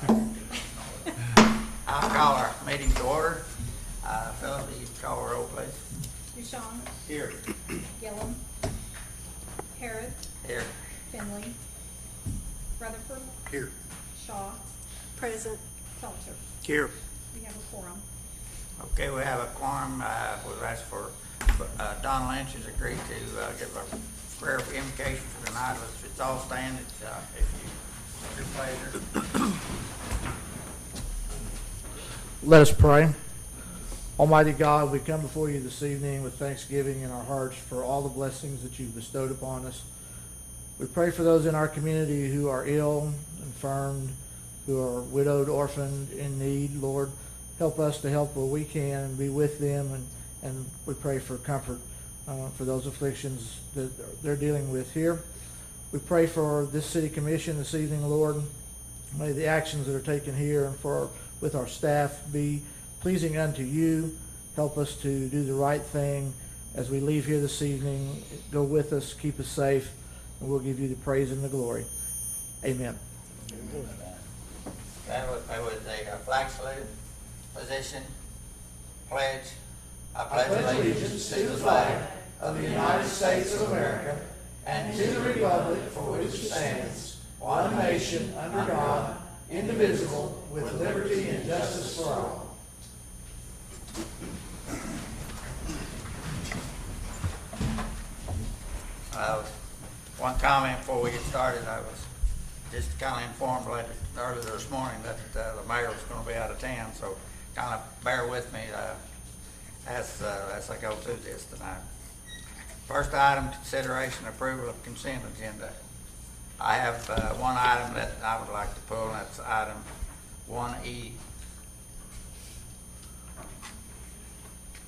I'll call our meeting to order. Philip, will you call the roll, please? Ducharme, Here. Gillum, Harrod, Here. Finley, Rutherford, Here. Shaw, Present. Felter. Here. We have a quorum. Okay, we have a quorum. We've asked for, Don Lynch has agreed to give a prayer for invocation for tonight. Let's all stand. It's your pleasure. Let us pray. Almighty God, we come before you this evening with thanksgiving in our hearts for all the blessings that you've bestowed upon us. We pray for those in our community who are ill, infirmed, who are widowed, orphaned, in need. Lord, help us to help where we can and be with them, and we pray for comfort for those afflictions that they're dealing with here. We pray for this city commission this evening, Lord. May the actions that are taken here and with our staff be pleasing unto you. Help us to do the right thing as we leave here this evening. Go with us, keep us safe, and we'll give you the praise and the glory. Amen. That was a flag salute, position, pledge. I pledge allegiance to the flag of the United States of America and to the republic for which it stands, one nation, under God, indivisible, with liberty and justice for all. One comment before we get started. I was just kind of informed earlier this morning that the mayor was going to be out of town, so kind of bear with me as I go through this tonight. First item, consideration approval of consent agenda. I have one item that I would like to pull, and that's item 1E.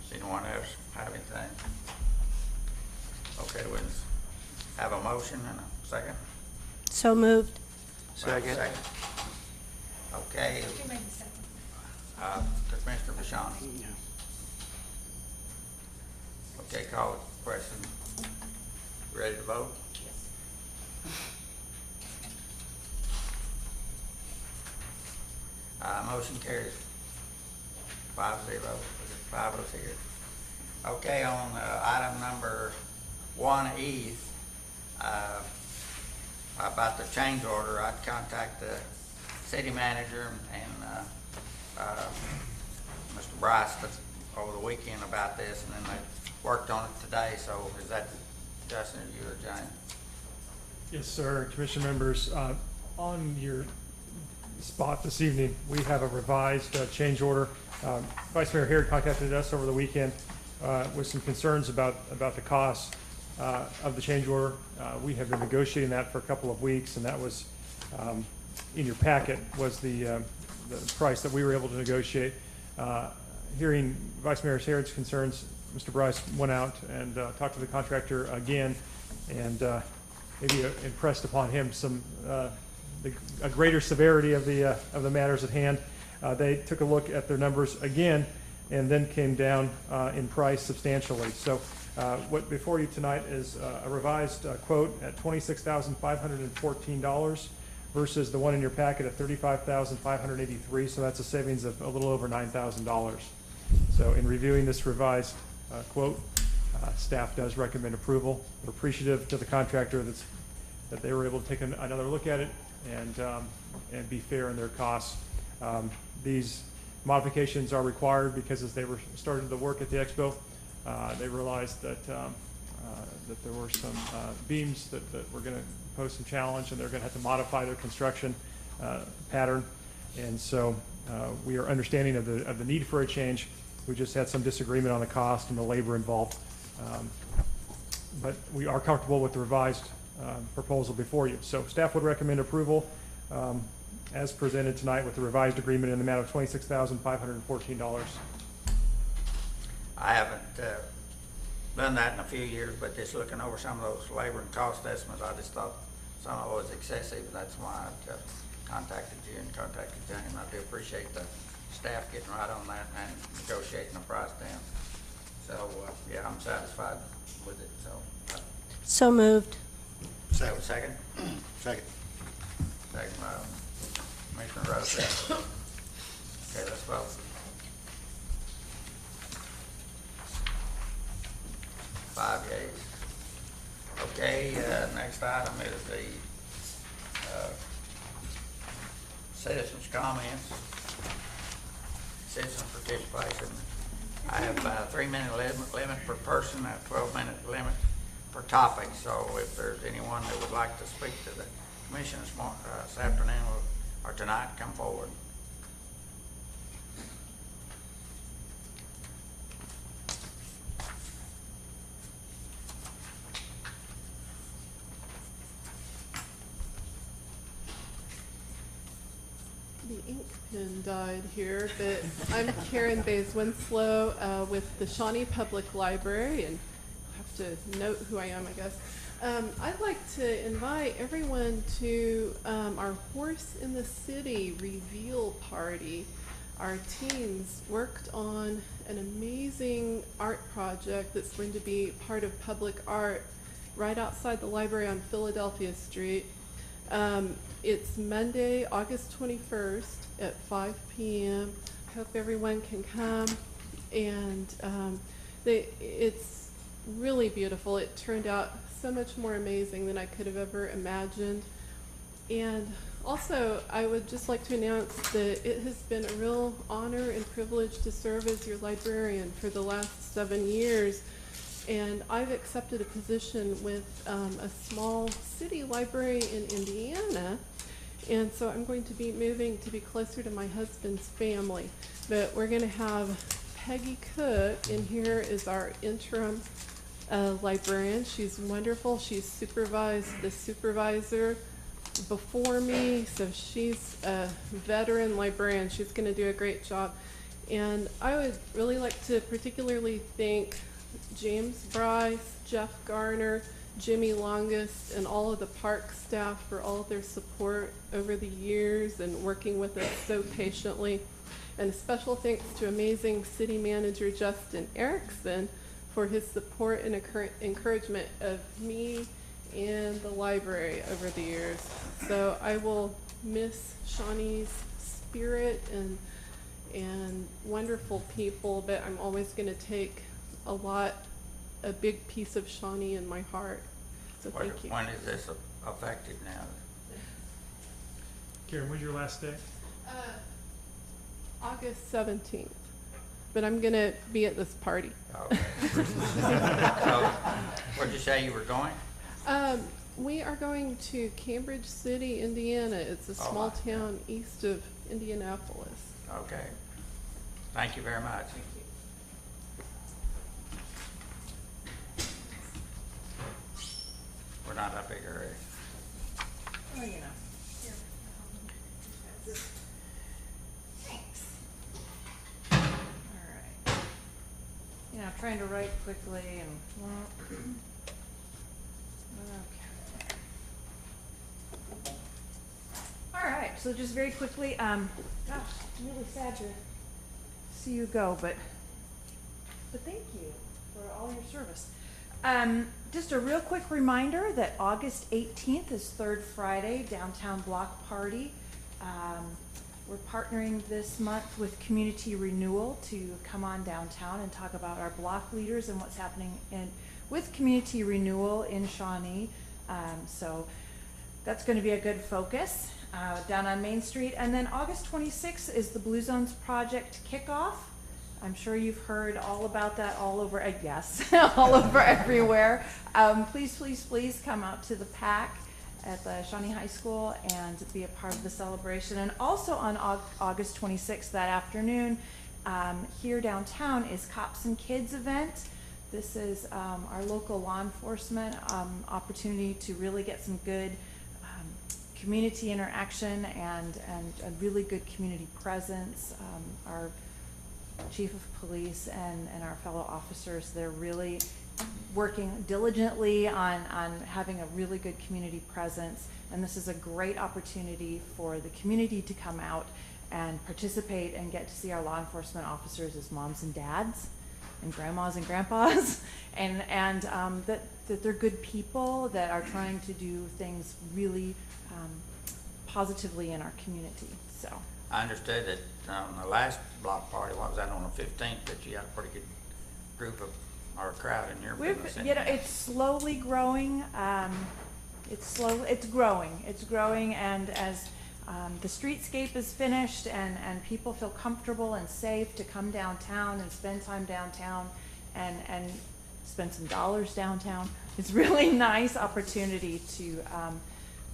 Does anyone else have anything? Okay, we'll have a motion and a second. So moved. Second. Okay, Who made the second? Commissioner Bashani. Okay, call the question. Ready to vote? Motion carries 5-0. 5 was here. Okay, on item number 1E, about the change order, I'd contact the city manager and Mr. Bryce over the weekend about this, and then they worked on it today. So is that Justin, you or Jane? Yes, sir. Commission members, on your spot this evening, we have a revised change order. Vice Mayor Harrod contacted us over the weekend with some concerns about the cost of the change order. We have been negotiating that for a couple of weeks, and that was in your packet was the price that we were able to negotiate. Hearing Vice Mayor Harrod's concerns, Mr. Bryce went out and talked to the contractor again, and maybe impressed upon him a greater severity of the matters at hand. They took a look at their numbers again, and then came down in price substantially. So what before you tonight is a revised quote at $26,514 versus the one in your packet at $35,583. So that's a savings of a little over $9,000. So in reviewing this revised quote, staff does recommend approval. We're appreciative to the contractor that they were able to take another look at it and be fair in their costs. These modifications are required because as they were starting the work at the expo, they realized that there were some beams that were going to pose some challenge, and they're going to have to modify their construction pattern. And so we are understanding of the need for a change. We just had some disagreement on the cost and the labor involved. But we are comfortable with the revised proposal before you. So staff would recommend approval as presented tonight with the revised agreement in the amount of $26,514. I haven't done that in a few years, but just looking over some of those labor and cost estimates, I just thought some of it was excessive. That's why I contacted you and contacted Jane. I do appreciate the staff getting right on that and negotiating the price down. So, yeah, I'm satisfied with it. So moved. Second? Second. Second by Commissioner Rosedale. Okay, let's vote. Five yeas. Okay, next item is the citizens' comments, citizen participation. I have a 3-minute limit per person, a 12-minute limit per topic. So if there's anyone that would like to speak to the commission this afternoon or tonight, come forward. The ink pen died here, but I'm Karen Bays Winslow with the Shawnee Public Library, and I have to note who I am, I guess. I'd like to invite everyone to our Horse in the City reveal party. Our teens worked on an amazing art project that's going to be part of public art right outside the library on Philadelphia Street. It's Monday, August 21st at 5 p.m. I hope everyone can come. And it's really beautiful. It turned out so much more amazing than I could have ever imagined. And also, I would just like to announce that it has been a real honor and privilege to serve as your librarian for the last 7 years. And I've accepted a position with a small city library in Indiana. And so I'm going to be moving to be closer to my husband's family. But we're going to have Peggy Cook, and here is our interim librarian. She's wonderful. She's supervised the supervisor before me, so she's a veteran librarian. She's going to do a great job. And I would really like to particularly thank James Bryce, Jeff Garner, Jimmy Longest, and all of the park staff for all of their support over the years and working with us so patiently. And a special thanks to amazing city manager Justin Erickson for his support and encouragement of me and the library over the years. So I will miss Shawnee's spirit and wonderful people, but I'm always going to take a big piece of Shawnee in my heart. So thank you. When is this effective now? Karen, when's your last day? August 17th. But I'm going to be at this party. Okay. So, where'd you say you were going? We are going to Cambridge City, Indiana. It's a small town east of Indianapolis. Okay. Thank you very much. We're not that big a hurry. Oh, you know. Here. Thanks. All right. You know, trying to write quickly and, okay. All right, so just very quickly, gosh, I'm really sad to see you go, but thank you for all your service. Just a real quick reminder that August 18th is Third Friday Downtown Block Party. We're partnering this month with Community Renewal to come on downtown and talk about our block leaders and what's happening with Community Renewal in Shawnee. So that's going to be a good focus down on Main Street. And then August 26th is the Blue Zones Project kickoff. I'm sure you've heard all about that all over, yes, all over everywhere. Please, please, please come out to the PAC at the Shawnee High School and be a part of the celebration. And also on August 26th that afternoon, here downtown is Cops and Kids event. This is our local law enforcement opportunity to really get some good community interaction and a really good community presence. Our Chief of Police and our fellow officers, they're really working diligently on having a really good community presence, and this is a great opportunity for the community to come out and participate and get to see our law enforcement officers as moms and dads and grandmas and grandpas, and that they're good people that are trying to do things really positively in our community, so. I understood that on the last block party, what was that, on the 15th, that you had a pretty good group of, or crowd in your business. You know, it's slowly growing. It's growing, and as the streetscape is finished and people feel comfortable and safe to come downtown and spend time downtown and spend some dollars downtown, it's really nice opportunity to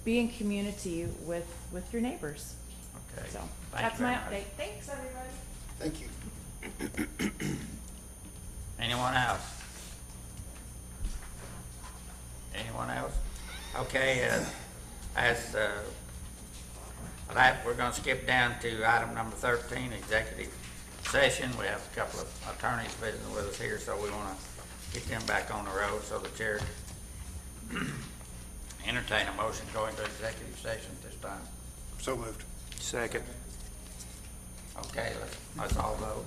be in community with your neighbors. Okay. So Thank that's you my very much. update. Thanks, everybody. Thank you. Anyone else? Anyone else? Okay, we're gonna skip down to item number 13, executive session. We have a couple of attorneys visiting with us here, so we wanna get them back on the road, so the chair can entertain a motion going to executive session at this time. So moved. Second. Okay, let's all vote.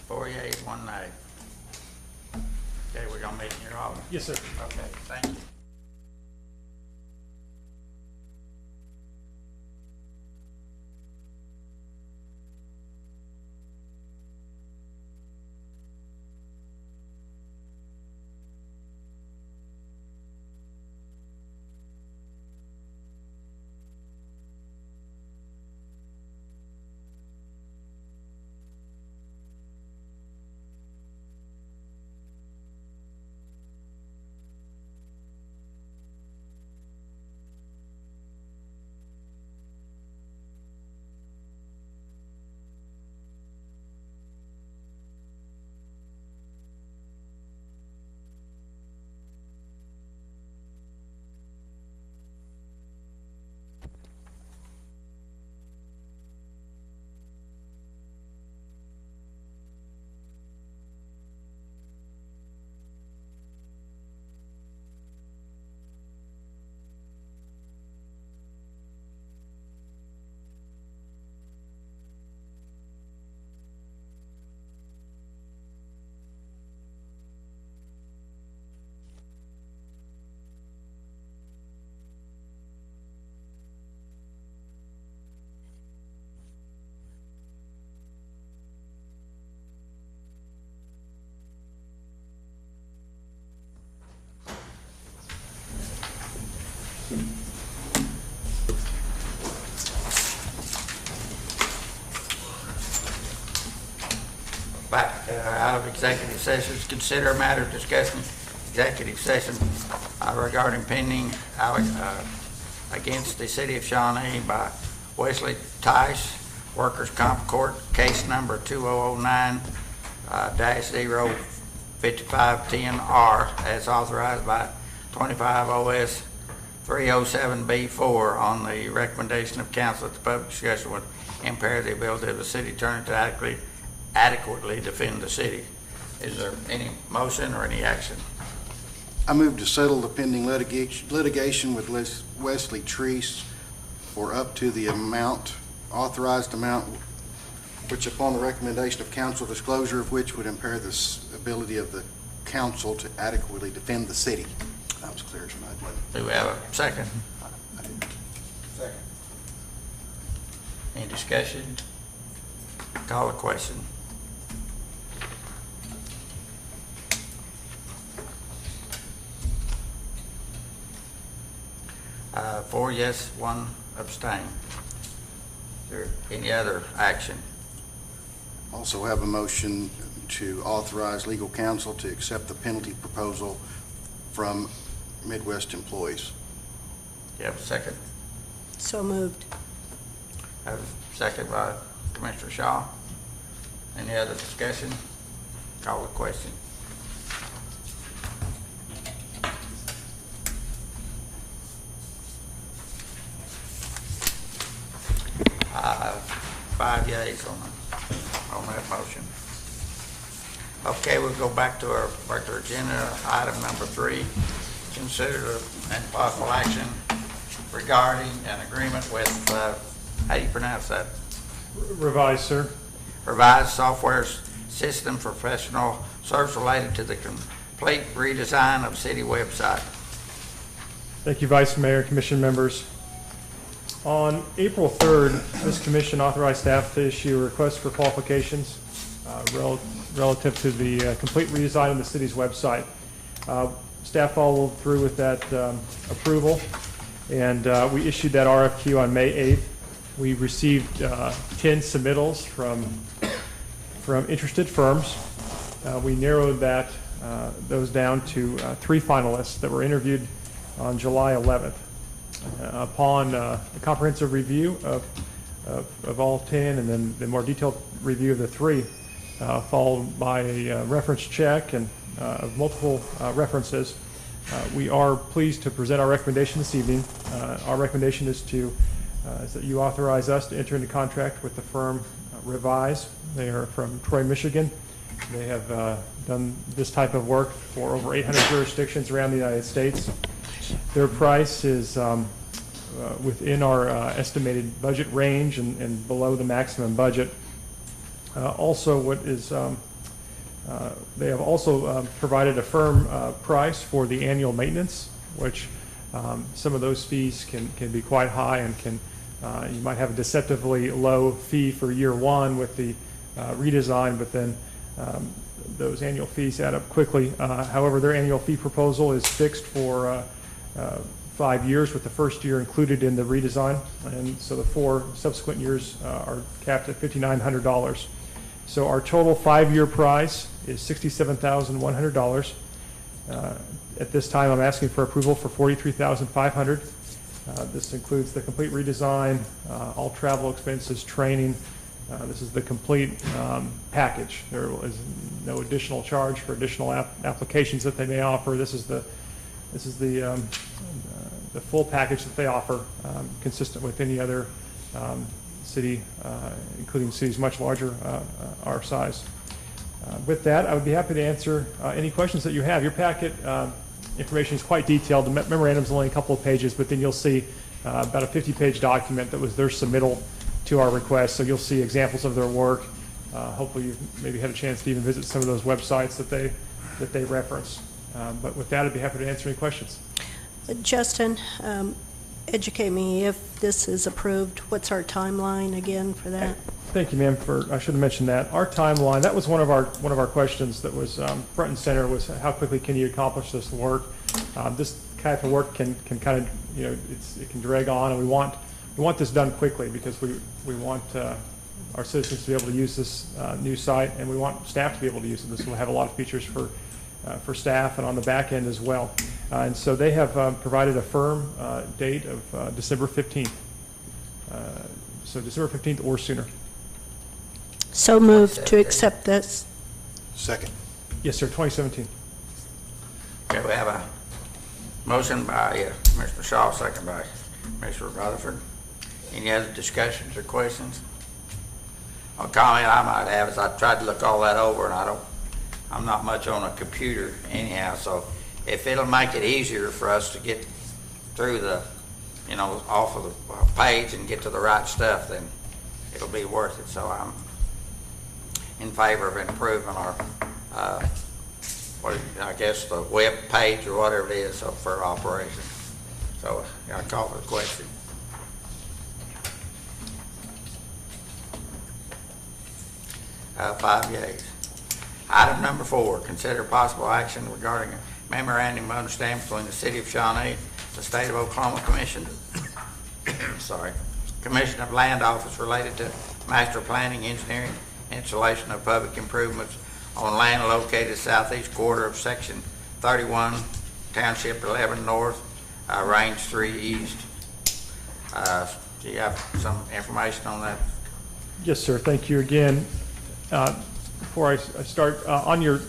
4 yeas, 1 nay. Okay, we're gonna meet in your office. Yes, sir. Okay, thank you. Back out of executive sessions, consider matters discussed in executive session regarding pending against the city of Shawnee by Wesley Tice, Workers' Comp Court, case number 2009-05510R, as authorized by 25 OS 307B4 on the recommendation of council that the public discussion would impair the ability of the city attorney to adequately defend the city. Is there any motion or any action? I move to settle the pending litigation with Wesley Treese for up to the authorized amount, which upon the recommendation of council, disclosure of which would impair the ability of the council to adequately defend the city. That was clear as mud. Do we have a second? Second. Any discussion? Call a question. Four yes, 1 abstain. Is there any other action? Also have a motion to authorize legal counsel to accept the penalty proposal from Midwest employees. Do you have a second? So moved. Have a second by Commissioner Shaw. Any other discussion? Call the question. Five yeas on that motion. Okay, we'll go back to our regular agenda. Item number 3, consider and possible action regarding an agreement with, how do you pronounce that? Revise, sir. Revised Software system for professional service related to the complete redesign of city website. Thank you, Vice Mayor, Commission members. On April 3rd, this commission authorized staff to issue a request for qualifications relative to the complete redesign of the city's website. Staff followed through with that approval, and we issued that RFQ on May 8th. We received 10 submittals from interested firms. We narrowed those down to 3 finalists that were interviewed on July 11th. Upon a comprehensive review of all 10 and then the more detailed review of the 3, followed by a reference check and of multiple references, we are pleased to present our recommendation this evening. Our recommendation is that you authorize us to enter into contract with the firm Revise. They are from Troy, Michigan. They have done this type of work for over 800 jurisdictions around the United States. Their price is within our estimated budget range and below the maximum budget. Also, they have also provided a firm price for the annual maintenance, which some of those fees can be quite high and you might have a deceptively low fee for year 1 with the redesign, but then those annual fees add up quickly. However, their annual fee proposal is fixed for 5 years, with the first year included in the redesign, and so the 4 subsequent years are capped at $5,900. So our total 5-year price is $67,100. At this time, I'm asking for approval for $43,500. This includes the complete redesign, all travel expenses, training. This is the complete package. There is no additional charge for additional applications that they may offer. This is the full package that they offer, consistent with any other city, including cities much larger our size. With that, I would be happy to answer any questions that you have. Your packet information is quite detailed. The memorandum is only a couple of pages, but then you'll see about a 50-page document that was their submittal to our request. So you'll see examples of their work. Hopefully you've maybe had a chance to even visit some of those websites that they reference. But with that, I'd be happy to answer any questions. Justin, educate me, if this is approved, what's our timeline again for that? Thank you, ma'am. I should have mentioned that. Our timeline, that was one of our questions that was front and center, was how quickly can you accomplish this work? This type of work can kind of, it can drag on, and we want this done quickly because we want our citizens to be able to use this new site, and we want staff to be able to use it. This will have a lot of features for staff and on the back end as well. And so they have provided a firm date of December 15th. So December 15th or sooner. So moved to accept this. Second. Yes, sir, 2017. Okay, we have a motion by Mr. Shaw, second by Mr. Rutherford. Any other discussions or questions? A comment I might have is I tried to look all that over, and I'm not much on a computer anyhow, so if it'll make it easier for us to get through the, off of the page and get to the right stuff, then it'll be worth it. So I'm in favor of improving our, I guess the web page or whatever it is for operation. So I call for the question. Five yeas. Item number 4, consider possible action regarding a memorandum of understanding between the City of Shawnee, the State of Oklahoma Commission, Commission of Land Office related to master planning, engineering, installation of public improvements on land located southeast quarter of Section 31, Township 11 North, Range 3 East. Do you have some information on that? Yes, sir. Thank you again. Before I start, on your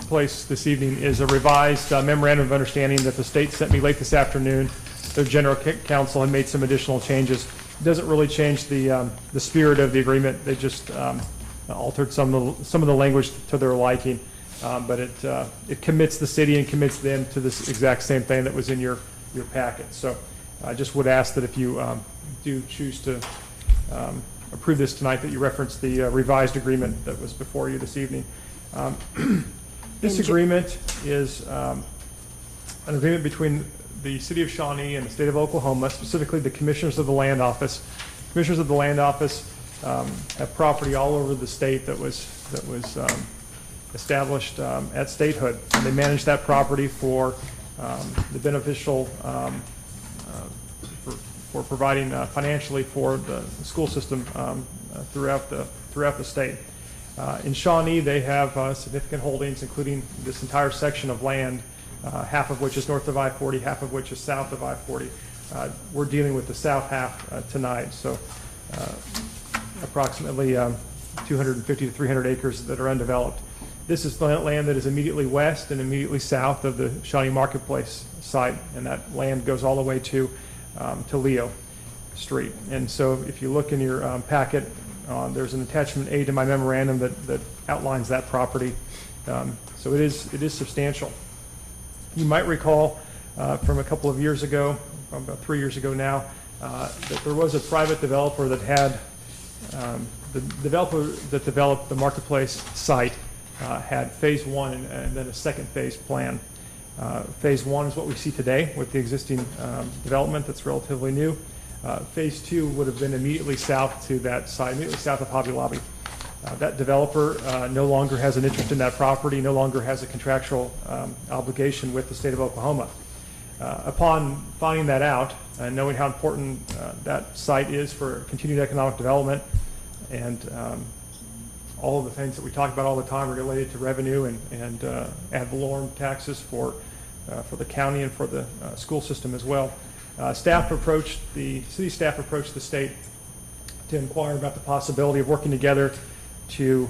place this evening is a revised memorandum of understanding that the state sent me late this afternoon. Their general counsel had made some additional changes. It doesn't really change the spirit of the agreement. They just altered some of the language to their liking, but it commits the city and commits them to this exact same thing that was in your packet. So I just would ask that if you do choose to approve this tonight, that you referenced the revised agreement that was before you this evening. This agreement is an agreement between the City of Shawnee and the State of Oklahoma, specifically the Commissioners of the Land Office. Commissioners of the Land Office have property all over the state that was established at statehood, and they manage that property for the beneficial for providing financially for the school system throughout the state. In Shawnee, they have significant holdings, including this entire section of land, half of which is north of I-40, half of which is south of I-40. We're dealing with the south half tonight, so approximately 250 to 300 acres that are undeveloped. This is land that is immediately west and immediately south of the Shawnee Marketplace site, and that land goes all the way to Leo Street. And so if you look in your packet, there's an attachment A to my memorandum that outlines that property. So it is substantial. You might recall from a couple of years ago, about 3 years ago now, that there was a private developer that had, the developer that developed the Marketplace site had phase one and then a second phase plan. Phase one is what we see today with the existing development that's relatively new. Phase two would have been immediately south to that site, immediately south of Hobby Lobby. That developer no longer has an interest in that property, no longer has a contractual obligation with the state of Oklahoma. Upon finding that out and knowing how important that site is for continued economic development and all of the things that we talk about all the time related to revenue and ad valorem taxes for the county and for the school system as well, city staff approached the state to inquire about the possibility of working together to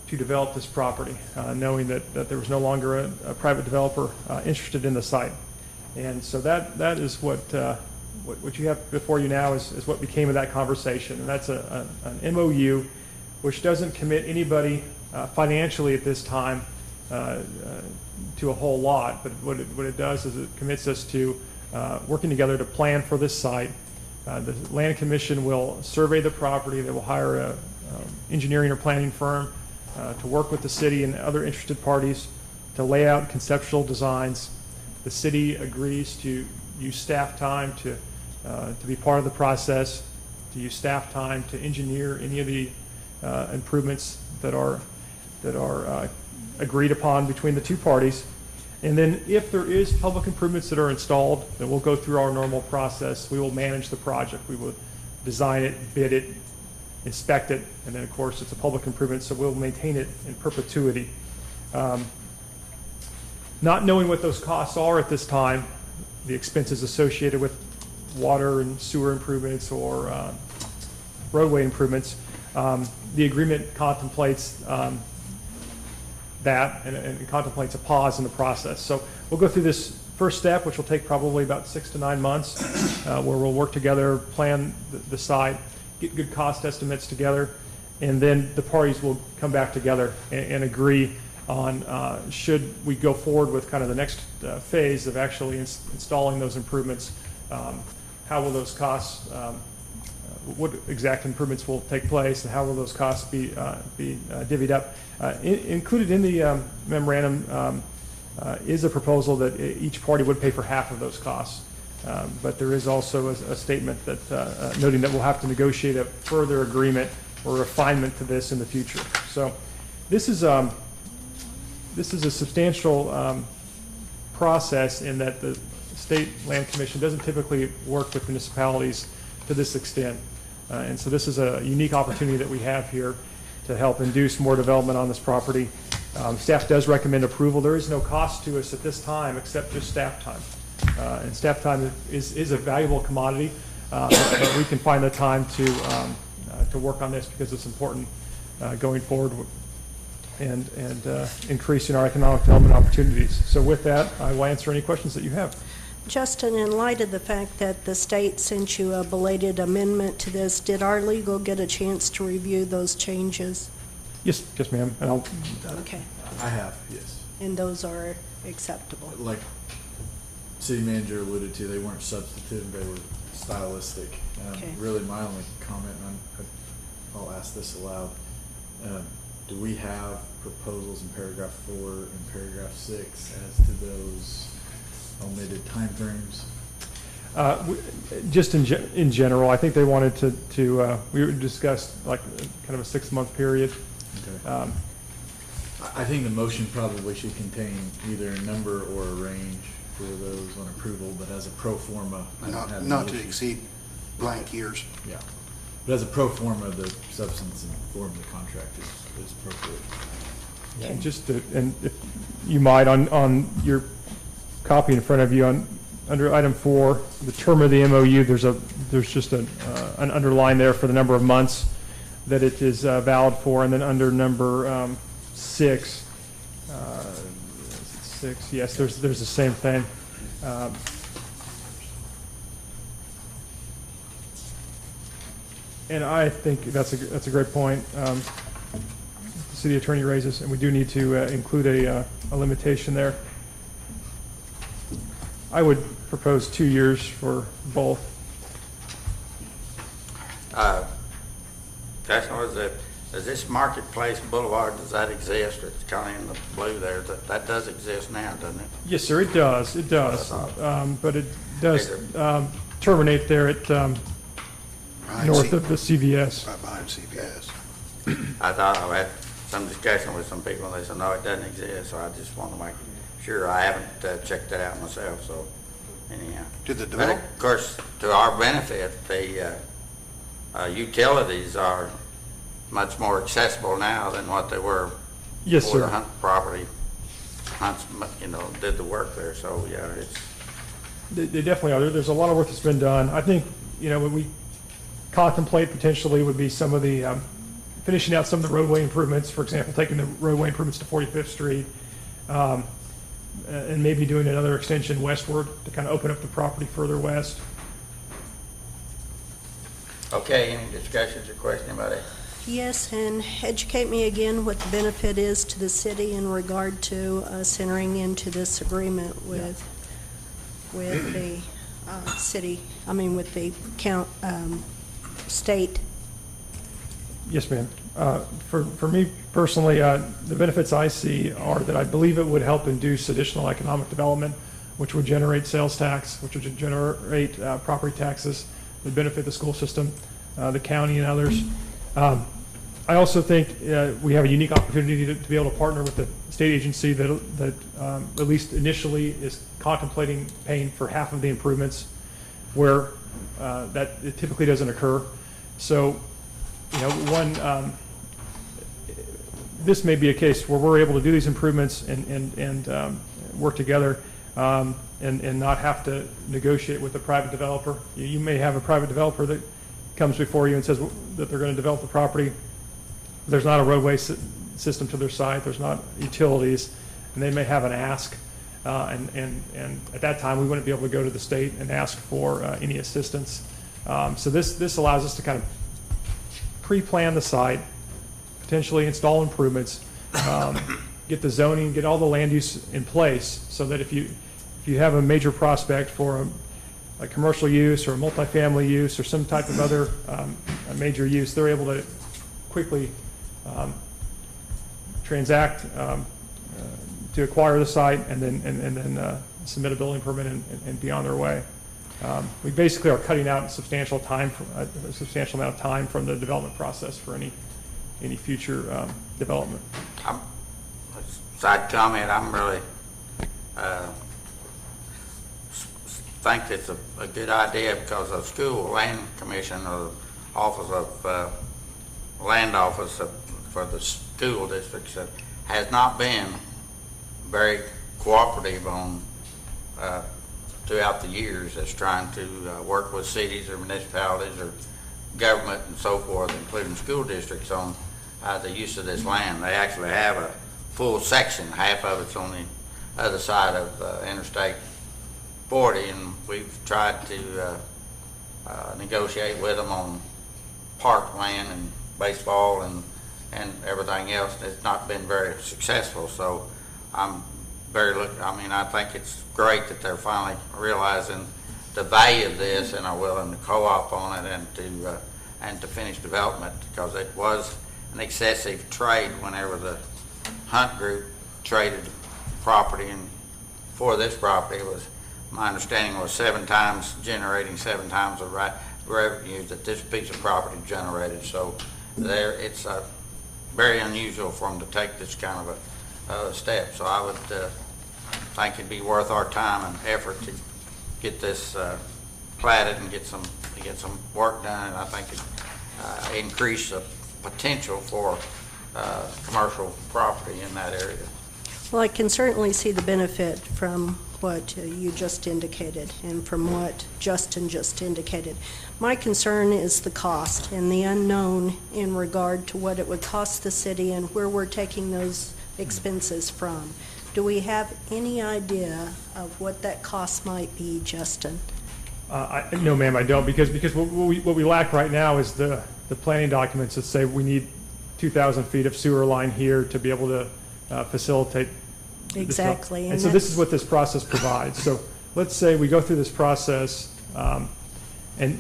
develop this property, knowing that there was no longer a private developer interested in the site. And so that is what you have before you now is what became of that conversation. And that's an MOU which doesn't commit anybody financially at this time to a whole lot, but what it does is it commits us to working together to plan for this site. The Land Commission will survey the property. They will hire a engineering or planning firm to work with the city and other interested parties to lay out conceptual designs. The city agrees to use staff time to be part of the process, to use staff time to engineer any of the improvements that are agreed upon between the two parties. And then if there is public improvements that are installed, then we'll go through our normal process. We will manage the project. We will design it, bid it, inspect it, and then of course it's a public improvement, so we'll maintain it in perpetuity. Not knowing what those costs are at this time, the expenses associated with water and sewer improvements or roadway improvements, the agreement contemplates that and contemplates a pause in the process. So we'll go through this first step, which will take probably about 6 to 9 months, where we'll work together, plan the site, get good cost estimates together, and then the parties will come back together and agree on should we go forward with kind of the next phase of actually installing those improvements. How will those costs, what exact improvements will take place, and how will those costs be divvied up? Included in the memorandum is a proposal that each party would pay for half of those costs. But there is also a statement that noting that we'll have to negotiate a further agreement or refinement to this in the future. So this is a substantial process in that the State Land Commission doesn't typically work with municipalities to this extent. And so this is a unique opportunity that we have here to help induce more development on this property. Staff does recommend approval. There is no cost to us at this time except just staff time. And staff time is a valuable commodity, but we can find the time to work on this because it's important going forward and increasing our economic development opportunities. So with that, I will answer any questions that you have. Justin, in light of the fact that the state sent you a belated amendment to this, did our legal get a chance to review those changes? Yes, ma'am. And I'll, Okay, I have, yes. and those are acceptable? Like city manager alluded to, they weren't substantive, they were stylistic. Okay. Really, my only comment, and I'll ask this aloud. Do we have proposals in paragraph 4 and paragraph 6 as to those omitted timeframes? Just in general, I think they wanted to we discussed like kind of a 6-month period. Okay. I think the motion probably should contain either a number or a range for those on approval, but as a pro forma, I don't have Not any to issue. exceed blank years. Yeah, but as a pro forma, the substance and form of the contract is appropriate. And just and if you might on your copy in front of you under item 4, the term of the MOU, there's just an underline there for the number of months that it is valid for, and then under number 6, yes, there's the same thing. And I think that's a great point. The city attorney raises, and we do need to include a limitation there. I would propose 2 years for both. Commissioner, does this Marketplace Boulevard, does that exist? It's kind of in the blue there. That does exist now, doesn't it? Yes, sir, it does. It does. But it does terminate there at north of the CVS. Right behind CVS. I thought I had some discussion with some people, and they said, no, it doesn't exist, so I just want to make sure. I haven't checked that out myself, so anyhow. To the But developer? of course, to our benefit, the utilities are much more accessible now than what they were Yes, before sir. the Hunt property, Hunt's, did the work there, so yeah, it's, They definitely are. There's a lot of work that's been done. I think, when we contemplate potentially would be some of the, finishing out some of the roadway improvements, for example, taking the roadway improvements to 45th Street, and maybe doing another extension westward to kind of open up the property further west. okay, any discussions or questions, anybody? Yes, and educate me again what the benefit is to the city in regard to us entering into this agreement with the city, with the state. Yes, ma'am. For me personally, the benefits I see are that I believe it would help induce additional economic development, which would generate sales tax, which would generate property taxes, would benefit the school system, the county, and others. I also think we have a unique opportunity to be able to partner with the state agency that at least initially is contemplating paying for half of the improvements, where that it typically doesn't occur. So, this may be a case where we're able to do these improvements and work together and not have to negotiate with a private developer. You may have a private developer that comes before you and says that they're going to develop the property. There's not a roadway system to their site. There's not utilities, and they may have an ask. And at that time, we wouldn't be able to go to the state and ask for any assistance. So this allows us to kind of pre-plan the site, potentially install improvements, get the zoning, get all the land use in place, so that if you have a major prospect for a commercial use or a multifamily use or some type of other a major use, they're able to quickly transact to acquire the site and then submit a building permit and be on their way. We basically are cutting out a substantial amount of time from the development process for any future development. Side comment, I'm really think it's a good idea, because the school land commission or office of land office for the school districts has not been very cooperative on throughout the years as trying to work with cities or municipalities or government and so forth, including school districts, on the use of this land. They actually have a full section, half of it's on the other side of Interstate 40, and we've tried to negotiate with them on park land and baseball and everything else. It's not been very successful, so I think it's great that they're finally realizing the value of this and are willing to co-op on it and to finish development, because it was an excessive trade whenever the Hunt Group traded property, and for this property, it was, my understanding was generating 7 times the revenue that this piece of property generated. So it's very unusual for them to take this kind of a step. So I would think it'd be worth our time and effort to get this platted and get some work done, and I think it increase the potential for commercial property in that area. Well, I can certainly see the benefit from what you just indicated and from what Justin just indicated. My concern is the cost and the unknown in regard to what it would cost the city and where we're taking those expenses from. Do we have any idea of what that cost might be, Justin? No, ma'am, I don't, because what we lack right now is the planning documents that say we need 2,000 feet of sewer line here to be able to facilitate. Exactly. And so this is what this process provides. So let's say we go through this process, and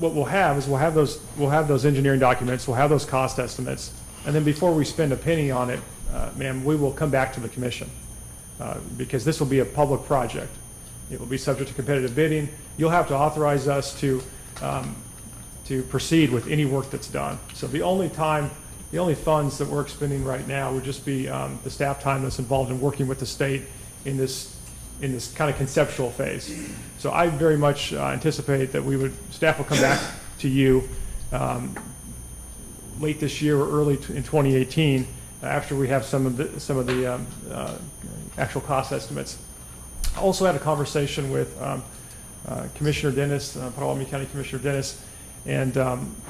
what we'll have is we'll have those engineering documents, we'll have those cost estimates, and then before we spend a penny on it, ma'am, we will come back to the commission, because this will be a public project. It will be subject to competitive bidding. You'll have to authorize us to proceed with any work that's done. So the only funds that we're expending right now would just be the staff time that's involved in working with the state in this kind of conceptual phase. So I very much anticipate that staff will come back to you late this year or early in 2018 after we have some of the actual cost estimates. I also had a conversation with Commissioner Dennis, Potawatomi County Commissioner Dennis, and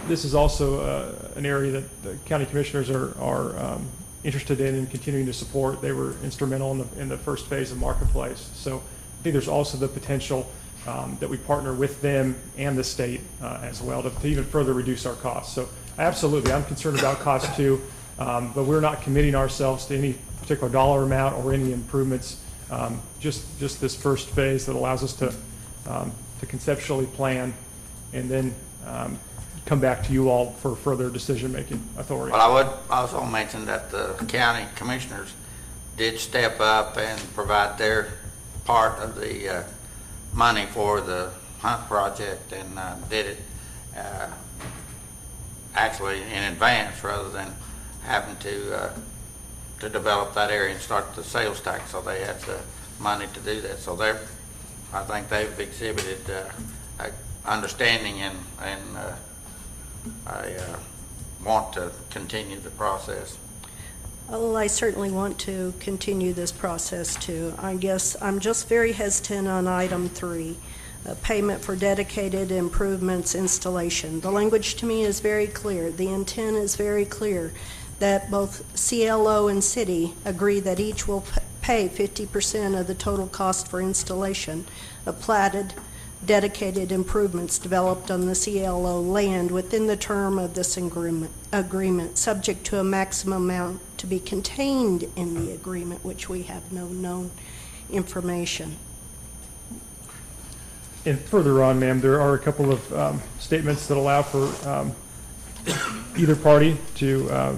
this is also an area that the county commissioners are interested in and continuing to support. They were instrumental in the first phase of Marketplace. So I think there's also the potential that we partner with them and the state as well to even further reduce our costs. So absolutely, I'm concerned about cost too, but we're not committing ourselves to any particular dollar amount or any improvements. Just this first phase that allows us to conceptually plan and then come back to you all for further decision-making authority. Well, I would also mention that the county commissioners did step up and provide their part of the money for the Hunt project, and did it actually in advance rather than having to develop that area and start the sales tax. So they had the money to do that. So I think they've exhibited understanding and I want to continue the process. Well, I certainly want to continue this process too. I guess I'm just very hesitant on item 3, payment for dedicated improvements installation. The language to me is very clear. The intent is very clear that both CLO and city agree that each will pay 50% of the total cost for installation of platted dedicated improvements developed on the CLO land within the term of this agreement, subject to a maximum amount to be contained in the agreement, which we have no known information. And further on, ma'am, there are a couple of statements that allow for either party to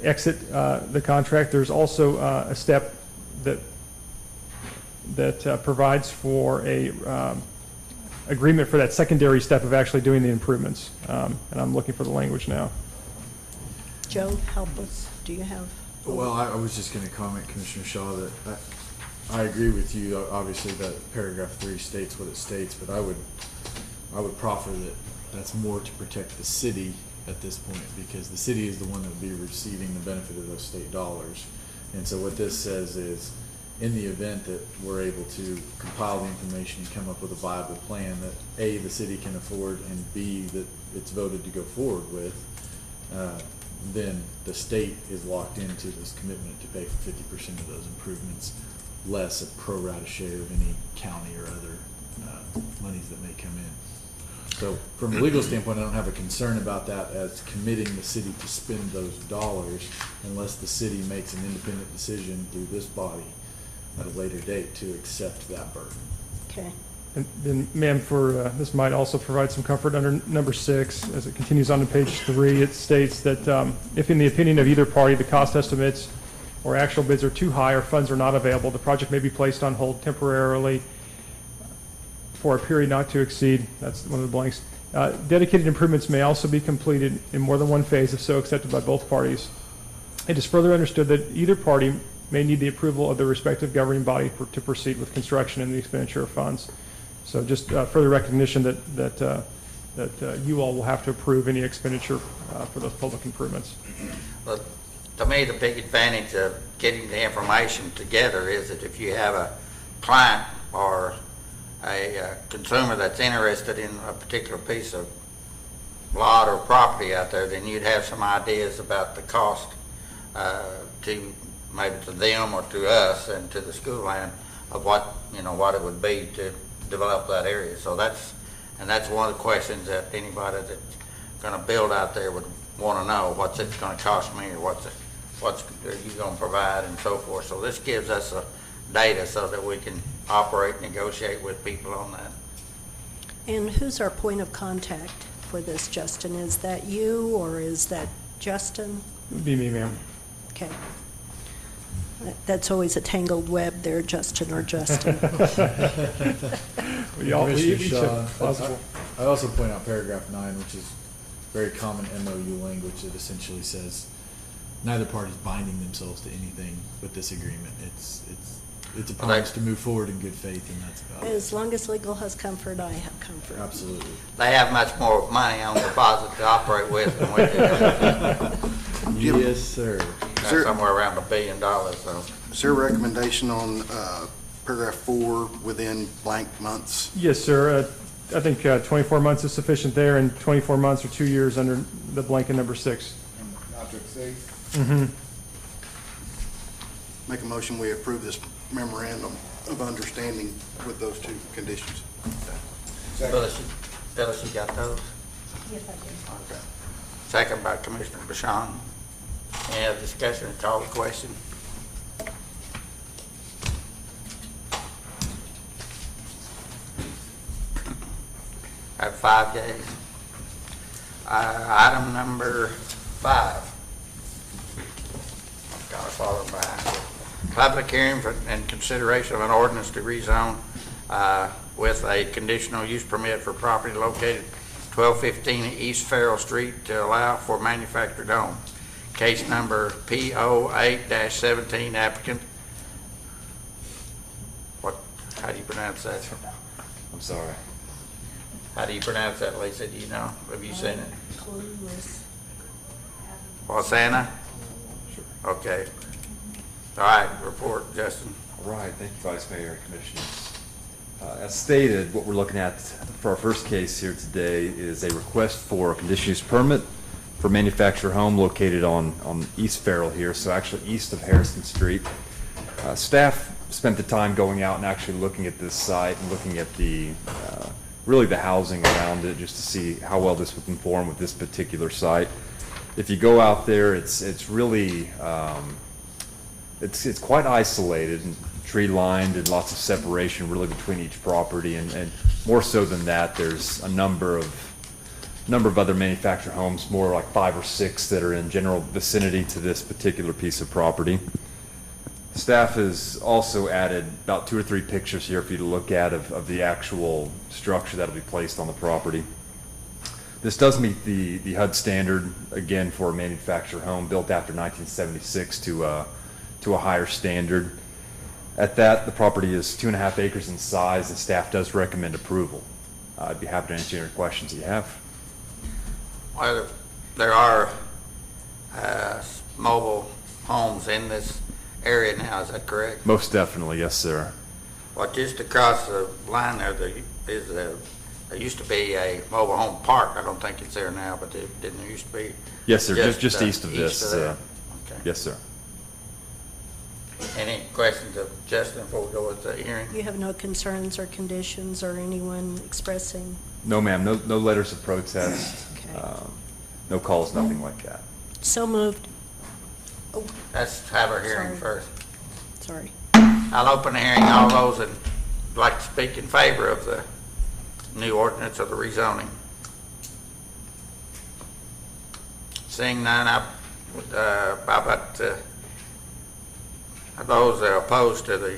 exit the contract. There's also a step that provides for a agreement for that secondary step of actually doing the improvements. And I'm looking for the language now. Joe, help us. Do you have? Well, I was just going to comment, Commissioner Shaw, that I agree with you. Obviously, that paragraph 3 states what it states, but I would proffer that that's more to protect the city at this point, because the city is the one that would be receiving the benefit of those state dollars. And so what this says is, in the event that we're able to compile the information and come up with a viable plan that A, the city can afford, and B, that it's voted to go forward with, then the state is locked into this commitment to pay for 50% of those improvements, less a pro rata share of any county or other monies that may come in. So from a legal standpoint, I don't have a concern about that as committing the city to spend those dollars unless the city makes an independent decision through this body at a later date to accept that burden. Okay. And then, ma'am, this might also provide some comfort under number 6, as it continues on to page 3, it states that if in the opinion of either party, the cost estimates or actual bids are too high or funds are not available, the project may be placed on hold temporarily for a period not to exceed, that's one of the blanks. Dedicated improvements may also be completed in more than one phase if so accepted by both parties. It is further understood that either party may need the approval of the respective governing body to proceed with construction and the expenditure of funds. So just further recognition that you all will have to approve any expenditure for those public improvements. But to me, the big advantage of getting the information together is that if you have a client or a consumer that's interested in a particular piece of lot or property out there, then you'd have some ideas about the cost to maybe to them or to us and to the school land of what it would be to develop that area. So that's one of the questions that anybody that's going to build out there would want to know. What's it going to cost me, or what's are you going to provide, and so forth. So this gives us a data so that we can operate, negotiate with people on that. And who's our point of contact for this, Justin? Is that you or is that Justin? It would be me, ma'am. Okay. That's always a tangled web there, Justin or Justin. We Commissioner each Shaw, have possible. I'd also point out paragraph 9, which is very common MOU language that essentially says neither party's binding themselves to anything with this agreement. It's a promise to move forward in good faith, and that's about it. As long as legal has comfort, I have comfort. Absolutely. They have much more money on deposit to operate with than we do. Yes, sir. That's somewhere around $1 billion, so. Is there a recommendation on paragraph 4 within blank months? Yes, sir. I think 24 months is sufficient there, and 24 months or 2 years under the blank in number 6. Not to exceed. Mm-hmm. Make a motion, we approve this memorandum of understanding with those 2 conditions. Phyllis, you got those? Yes, I do. Okay. Second by Commissioner Bashan. Any other discussion, call the question? I have 5 days. Item number 5. Got to follow behind. Public hearing and consideration of an ordinance to rezone with a conditional use permit for property located 1215 East Farrell Street to allow for manufactured home. Case number P08-17, applicant. How do you pronounce that? I'm sorry. How do you pronounce that, Lisa? Do you know? Have you seen it? Clueless. Wasana? Okay. All right, report, Justin. All right, thank you, Vice Mayor and Commissioners. As stated, what we're looking at for our first case here today is a request for a conditional use permit for manufactured home located on East Farrell here, so actually east of Harrison Street. Staff spent the time going out and actually looking at this site and looking at the really the housing around it, just to see how well this would conform with this particular site. If you go out there, it's really it's quite isolated and tree lined, and lots of separation really between each property, and more so than that, there's a number of other manufactured homes, more like 5 or 6 that are in general vicinity to this particular piece of property. Staff has also added about 2 or 3 pictures here for you to look at of the actual structure that'll be placed on the property. This does meet the HUD standard, again, for a manufactured home built after 1976 to a higher standard. At that, the property is 2.5 acres in size, and staff does recommend approval. I'd be happy to answer any questions you have. Well, there are mobile homes in this area now, is that correct? Most definitely, yes, sir. Well, just across the line there used to be a mobile home park. I don't think it's there now, but didn't there used to be? Yes, sir, just east of this. there. Okay. Yes, sir. Any questions of Justin before we go with the hearing? You have no concerns or conditions or anyone expressing? No, ma'am, no letters of protest, Okay. no calls, nothing like that. So moved. Oh, Let's have our hearing Sorry. first. sorry. I'll open the hearing. All those in like to speak in favor of the new ordinance of the rezoning? Seeing none, I would, how about, those that are opposed to the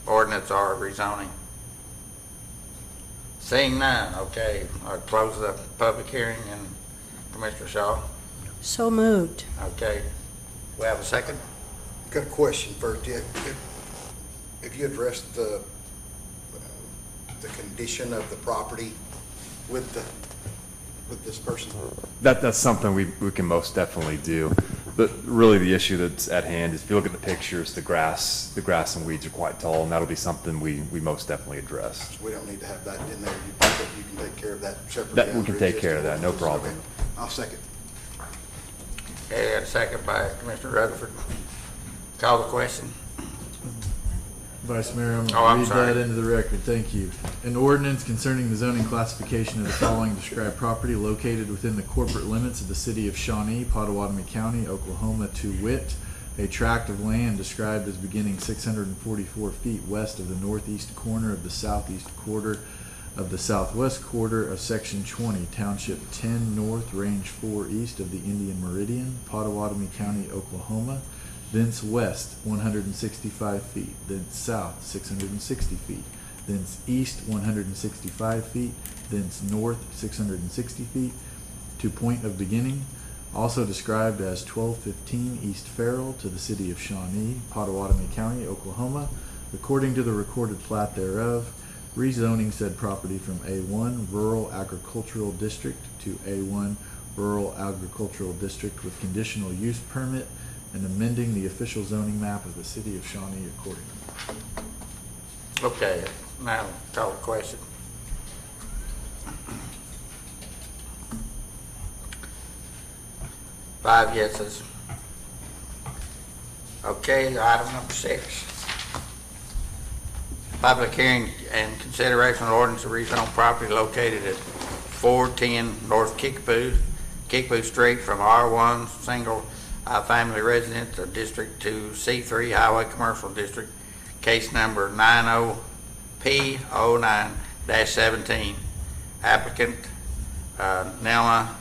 ordinance or rezoning? Seeing none, okay, I'll close the public hearing, and Commissioner Shaw, So moved. okay. We have a second? Got a question first. Have you addressed the condition of the property with this person? That's something we can most definitely do. But really the issue that's at hand is if you look at the pictures, the grass and weeds are quite tall, and that'll be something we most definitely address. We don't need to have that in there. You can take care of that separately. That, we under can take care of that, no existing problem. ordinance. Okay. I'll second. Okay, and a second by Commissioner Rutherford. Call the question. Vice Mayor, I'm Oh, gonna I'm read sorry. that into the record. Thank you. An ordinance concerning the zoning classification of the following described property located within the corporate limits of the city of Shawnee, Potawatomi County, Oklahoma, to wit, a tract of land described as beginning 644 feet west of the northeast corner of the southeast quarter of the southwest quarter of Section 20, Township 10 North, Range 4 east of the Indian Meridian, Potawatomi County, Oklahoma, thence west 165 feet, thence south 660 feet, thence east 165 feet, thence north 660 feet, to point of beginning, also described as 1215 East Farrell to the city of Shawnee, Potawatomi County, Oklahoma, according to the recorded plat thereof, rezoning said property from A1 Rural Agricultural District to A1 Rural Agricultural District with conditional use permit, and amending the official zoning map of the city of Shawnee accordingly. Okay, now call the question. Five yeses. Okay, item number 6. Public hearing and consideration of ordinance to rezone property located at 410 North Kickapoo Street from R1 single family residence to District to C3 Highway Commercial District, case number 90P09-17. Applicant Nella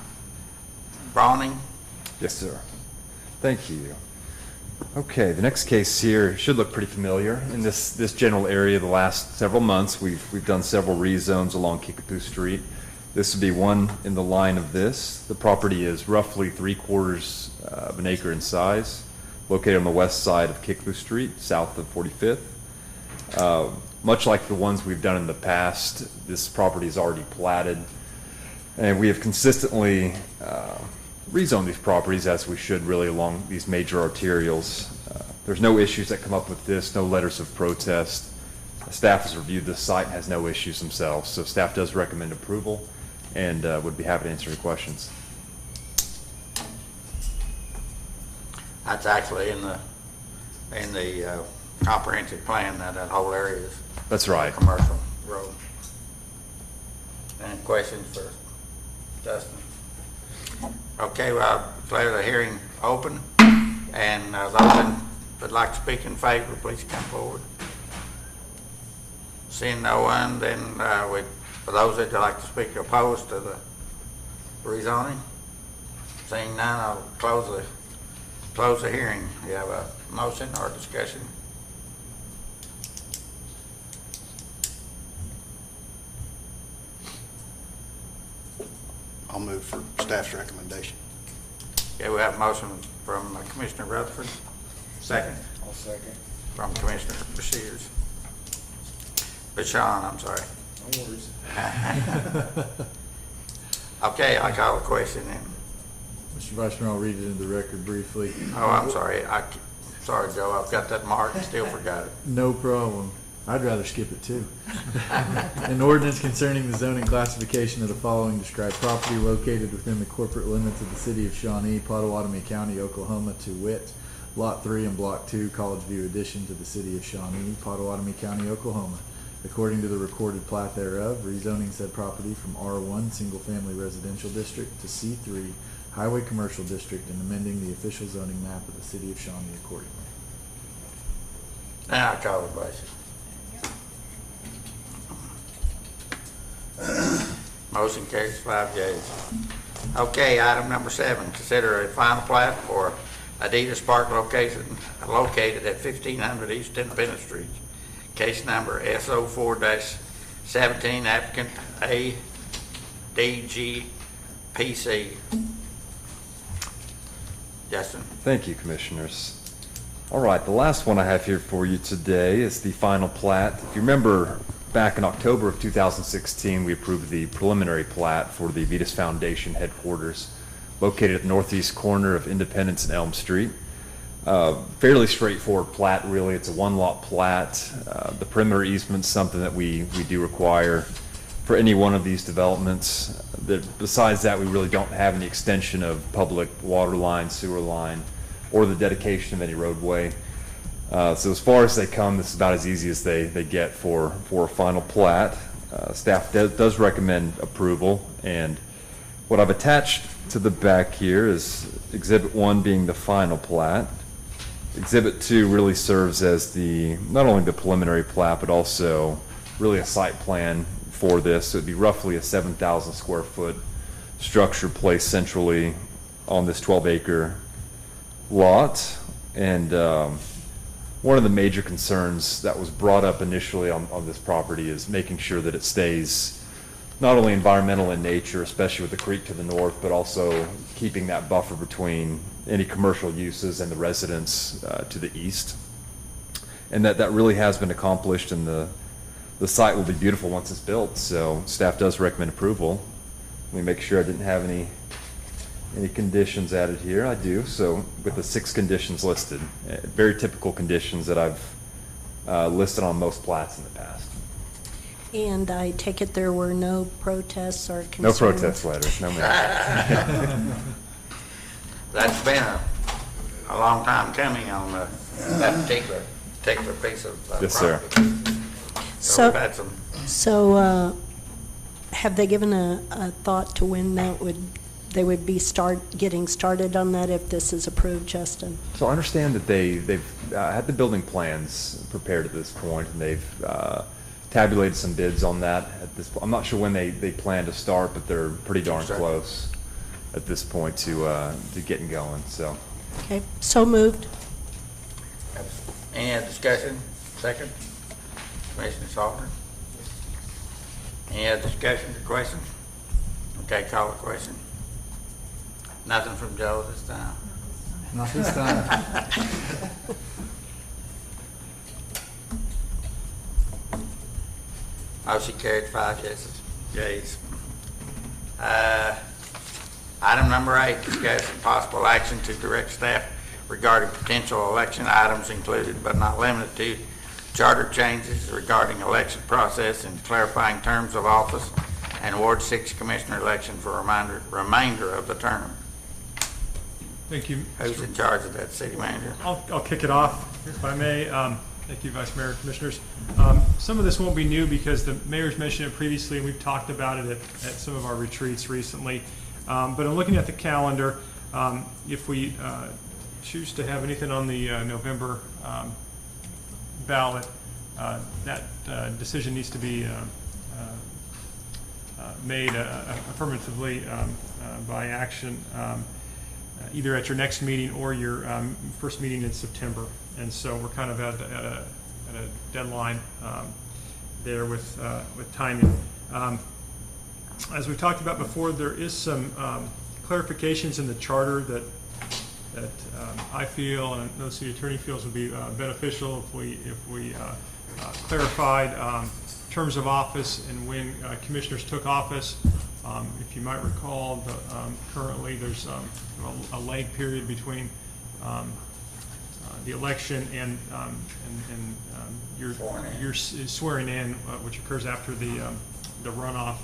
Browning. Yes, sir. Thank you. Okay, the next case here should look pretty familiar. In this general area, the last several months, we've done several rezones along Kickapoo Street. This would be one in the line of this. The property is roughly 3/4 of an acre in size, located on the west side of Kickapoo Street, south of 45th. Much like the ones we've done in the past, this property is already platted, and we have consistently rezone these properties, as we should really, along these major arterials. There's no issues that come up with this, no letters of protest. Staff has reviewed the site and has no issues themselves, so staff does recommend approval and would be happy to answer your questions. That's actually in the comprehensive plan, that whole area is That's right. commercial road. Any questions for Justin? Okay, well, I'll declare the hearing open, and those that would like to speak in favor, please come forward. Seeing no one, then for those that would like to speak opposed to the rezoning, seeing none, I'll close the hearing. You have a motion or discussion? I'll move for staff's recommendation. Okay, we have a motion from Commissioner Rutherford. Second. I'll second. From Commissioner Bashir. Bashan, I'm sorry. No worries. Okay, I call the question then. Mr. Vice Mayor, I'll read it into the record briefly. Oh, I'm sorry. Sorry, Joe, I've got that marked and still forgot it. No problem. I'd rather skip it too. An ordinance concerning the zoning classification of the following described property located within the corporate limits of the city of Shawnee, Potawatomi County, Oklahoma, to wit, Lot 3 and Block 2, College View addition to the city of Shawnee, Potawatomi County, Oklahoma. According to the recorded plat thereof, rezoning said property from R1 Single Family Residential District to C3 Highway Commercial District and amending the official zoning map of the city of Shawnee accordingly. Now I call the question. Motion carries 5 yeas. Okay, item number 7, consider a final plat for Adidas Park located at 1500 East Independence Street. Case number SO4-17, applicant ADGPC. Justin? Thank you, Commissioners. All right, the last one I have here for you today is the final plat. If you remember, back in October of 2016, we approved the preliminary plat for the Vitas Foundation headquarters located at the northeast corner of Independence and Elm Street. Fairly straightforward plat, really. It's a one-lot plat. The perimeter easement's something that we do require for any one of these developments. Besides that, we really don't have any extension of public water line, sewer line, or the dedication of any roadway. So as far as they come, this is about as easy as they get for a final plat. Staff does recommend approval, and what I've attached to the back here is Exhibit 1 being the final plat. Exhibit 2 really serves as not only the preliminary plat, but also really a site plan for this. So it'd be roughly a 7,000 square foot structure placed centrally on this 12-acre lot. And one of the major concerns that was brought up initially on this property is making sure that it stays not only environmental in nature, especially with the creek to the north, but also keeping that buffer between any commercial uses and the residents to the east. And that really has been accomplished, and the site will be beautiful once it's built. So staff does recommend approval. Let me make sure I didn't have any conditions added here. I do. So with the 6 conditions listed, very typical conditions that I've listed on most plats in the past. And I take it there were no protests or concerns? No protest letters, no ma'am. That's been a long time coming on that particular piece of Yes, sir. property. So we've had some. So have they given a thought to when they would be getting started on that if this is approved, Justin? So I understand that they've had the building plans prepared at this point, and they've tabulated some bids on that at this point. I'm not sure when they plan to start, but they're pretty darn close at this point to getting going. So. Okay, so moved. Any other discussion? Second? Commissioner Salter? Any other discussion or questions? Okay, call the question. Nothing from Joe this time. Not this time. Motion carried 5 yeas. Item number 8, discussion possible action to direct staff regarding potential election items included but not limited to charter changes regarding election process and clarifying terms of office and Ward 6 Commissioner election for remainder of the term. Thank you. Who's in charge of that, City Manager? I'll kick it off, if I may. Thank you, Vice Mayor, Commissioners. Some of this won't be new because the Mayor's mentioned it previously, and we've talked about it at some of our retreats recently. But I'm looking at the calendar. If we choose to have anything on the November ballot, that decision needs to be made affirmatively by action, either at your next meeting or your first meeting in September. And so we're kind of at a deadline there with timing. As we've talked about before, there is some clarifications in the charter that I feel, and I know the city attorney feels, would be beneficial if we clarified terms of office and when commissioners took office. If you might recall, currently there's a lag period between the election and your swearing in, which occurs after the runoff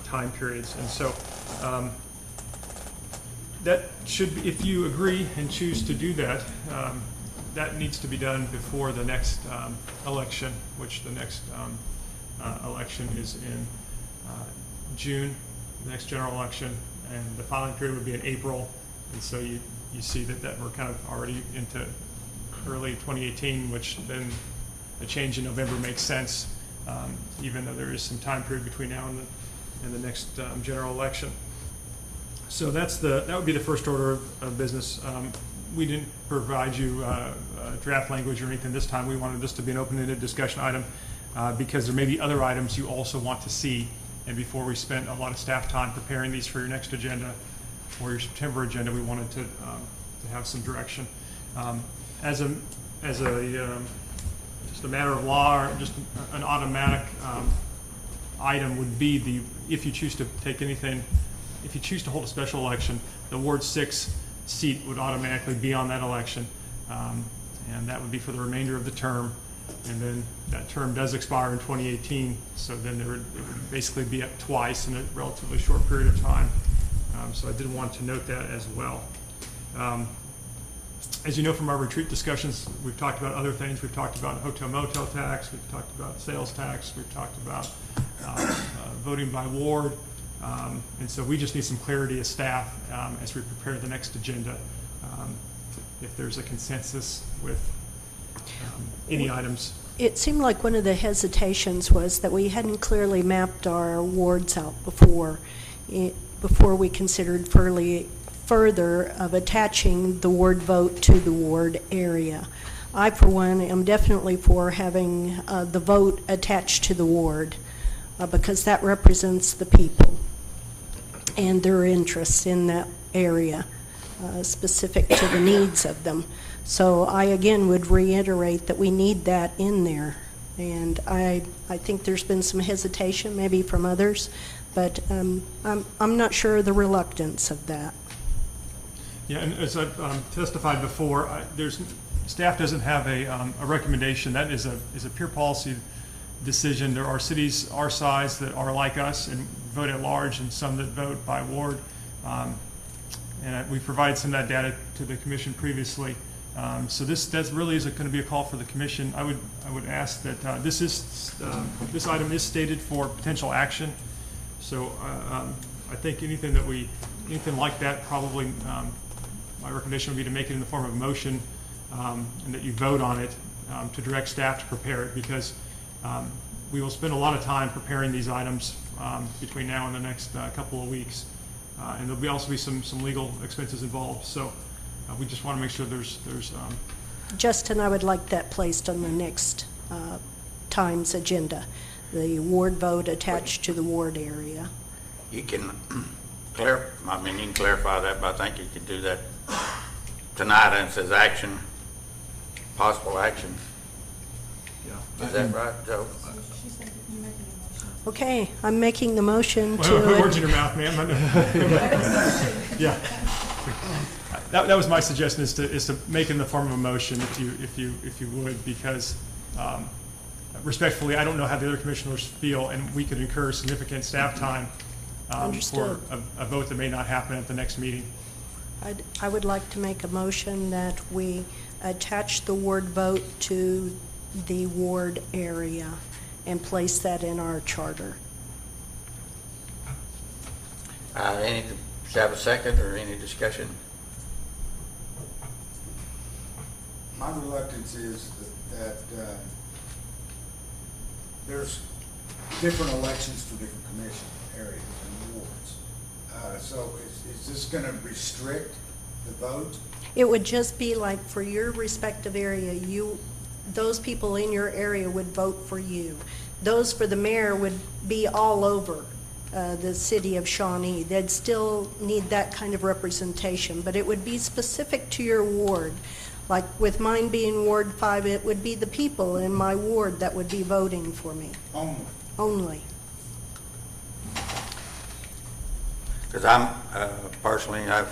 time periods. And so that should be, if you agree and choose to do that, that needs to be done before the next election, which the next election is in June, the next general election, and the filing period would be in April. And so you see that we're kind of already into early 2018, which then a change in November makes sense. even though there is some time period between now and the next general election. So that would be the first order of business. We didn't provide you draft language or anything this time. We wanted this to be an open-ended discussion item because there may be other items you also want to see. And before we spent a lot of staff time preparing these for your next agenda or your September agenda, we wanted to have some direction. As a just a matter of law, or just an automatic item would be if you choose to take anything, if you choose to hold a special election, the Ward 6 seat would automatically be on that election, and that would be for the remainder of the term. And then that term does expire in 2018, so then it would basically be up twice in a relatively short period of time. So I did want to note that as well. As you know from our retreat discussions, we've talked about other things. We've talked about hotel motel tax, we've talked about sales tax, we've talked about voting by ward. And so we just need some clarity as staff as we prepare the next agenda. If there's a consensus with any items. It seemed like one of the hesitations was that we hadn't clearly mapped our wards out before we considered further of attaching the ward vote to the ward area. I, for one, am definitely for having the vote attached to the ward because that represents the people and their interests in that area, specific to the needs of them. So I, again, would reiterate that we need that in there. And I think there's been some hesitation, maybe from others, but I'm not sure of the reluctance of that. Yeah, and as I've testified before, staff doesn't have a recommendation. That is a pure policy decision. There are cities our size that are like us and vote at large, and some that vote by ward. And we provided some of that data to the commission previously. So that really is going to be a call for the commission. I would ask that this item is stated for potential action. So I think anything like that, probably my recommendation would be to make it in the form of a motion and that you vote on it to direct staff to prepare it, because we will spend a lot of time preparing these items between now and the next couple of weeks. And there'll also be some legal expenses involved. So we just want to make sure there's Justin, I would like that placed on the next time's agenda, the ward vote attached to the ward area. You can clarify that, but I think you could do that tonight, and it says action, possible action. Yeah. Is that right, Joe? She said that you making a motion. Okay, I'm making the motion Well, put words to... in your mouth, ma'am. Yeah. That was my suggestion, is to make it in the form of a motion, if you would, because respectfully, I don't know how the other commissioners feel, and we could incur significant staff time for Understood. a vote that may not happen at the next meeting. I would like to make a motion that we attach the ward vote to the ward area and place that in our charter. Should I have a second or any discussion? My reluctance is that there's different elections for different commission areas and wards. So is this going to restrict the vote? It would just be like for your respective area, those people in your area would vote for you. Those for the mayor would be all over the city of Shawnee. They'd still need that kind of representation, but it would be specific to your ward. Like with mine being Ward 5, it would be the people in my ward that would be voting for me. Only. Because I'm, personally, I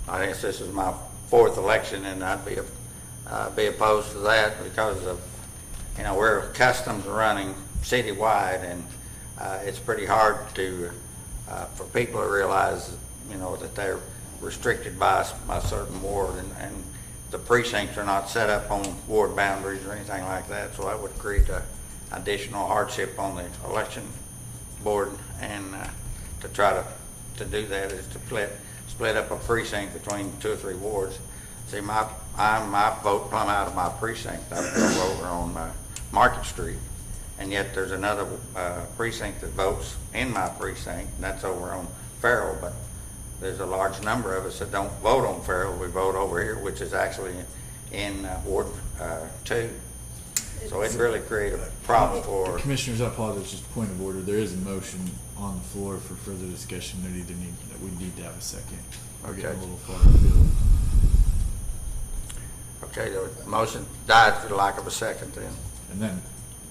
guess this is my fourth election, and I'd be opposed to that because of, we're accustomed to running citywide, and it's pretty hard for people to realize, that they're restricted by a certain ward, and the precincts are not set up on ward boundaries or anything like that, so that would create additional hardship on the election board, and to try to do that is to split up a precinct between 2 or 3 wards. See, my vote plumb out of my precinct. I would go over on Market Street. And yet there's another precinct that votes in my precinct, and that's over on Farrell, but there's a large number of us that don't vote on Farrell. We vote over here, which is actually in Ward 2. So it really created a problem for, Commissioners, I apologize, just a point of order. There is a motion on the floor for further discussion. We need to have a second. We're getting Okay. a little far afield. okay, the motion died for the lack of a second then. And then,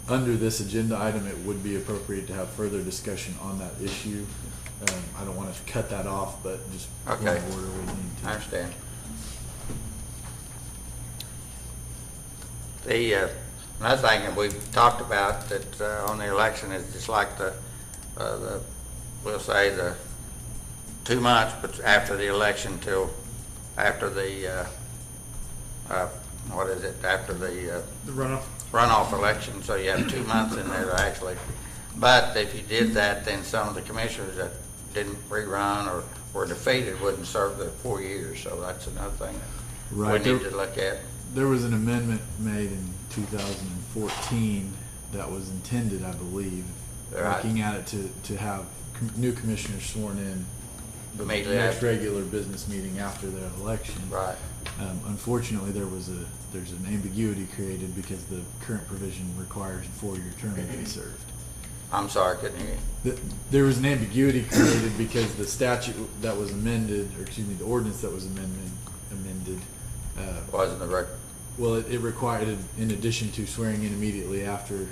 under this agenda item, it would be appropriate to have further discussion on that issue. I don't want to cut that off, but just point Okay. of order, we need I to. understand. The, another thing that we've talked about that on the election is just like we'll say the 2 months, but after the election till after the, what is it, after the The runoff. runoff election, so you have 2 months in there actually. But if you did that, then some of the commissioners that didn't rerun or were defeated wouldn't serve the 4 years, so that's another thing that we Right. need to look at. There was an amendment made in 2014 that was intended, I believe, Right. looking at it to have new commissioners sworn in the Immediately next after. regular business meeting after their election. Right. Unfortunately, there's an ambiguity created because the current provision requires a 4-year term to be served. I'm sorry, couldn't hear you. There was an ambiguity created because the statute that was amended, or excuse me, the ordinance that was amended, Wasn't the record. well, it required, in addition to swearing in immediately after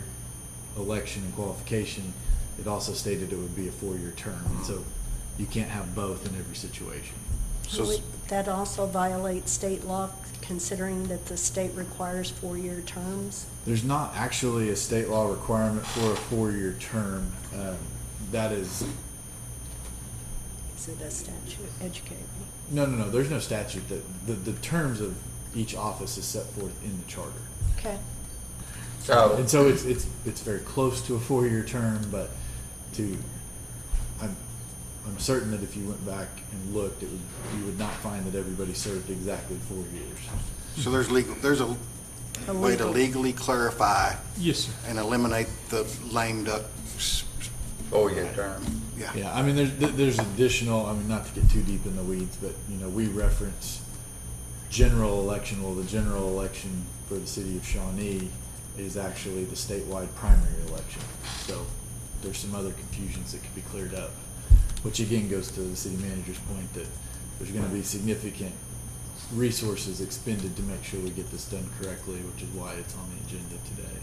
election and qualification, it also stated it would be a 4-year term. And so you can't have both in every situation. So, That also violates state law, considering that the state requires 4-year terms. There's not actually a state law requirement for a 4-year term. That is, Is it a statute? Educate me. no, there's no statute that, the terms of each office is set forth in the charter. Okay. So, And so it's very close to a 4-year term, but I'm certain that if you went back and looked, you would not find that everybody served exactly 4 years. so there's a way to legally clarify Yes, sir. and eliminate the lame duck. 4-year term. Yeah, I mean, there's additional, I mean, not to get too deep in the weeds, but, we reference general election. Well, the general election for the city of Shawnee is actually the statewide primary election. So there's some other confusions that could be cleared up, which again goes to the city manager's point that there's gonna be significant resources expended to make sure we get this done correctly, which is why it's on the agenda today.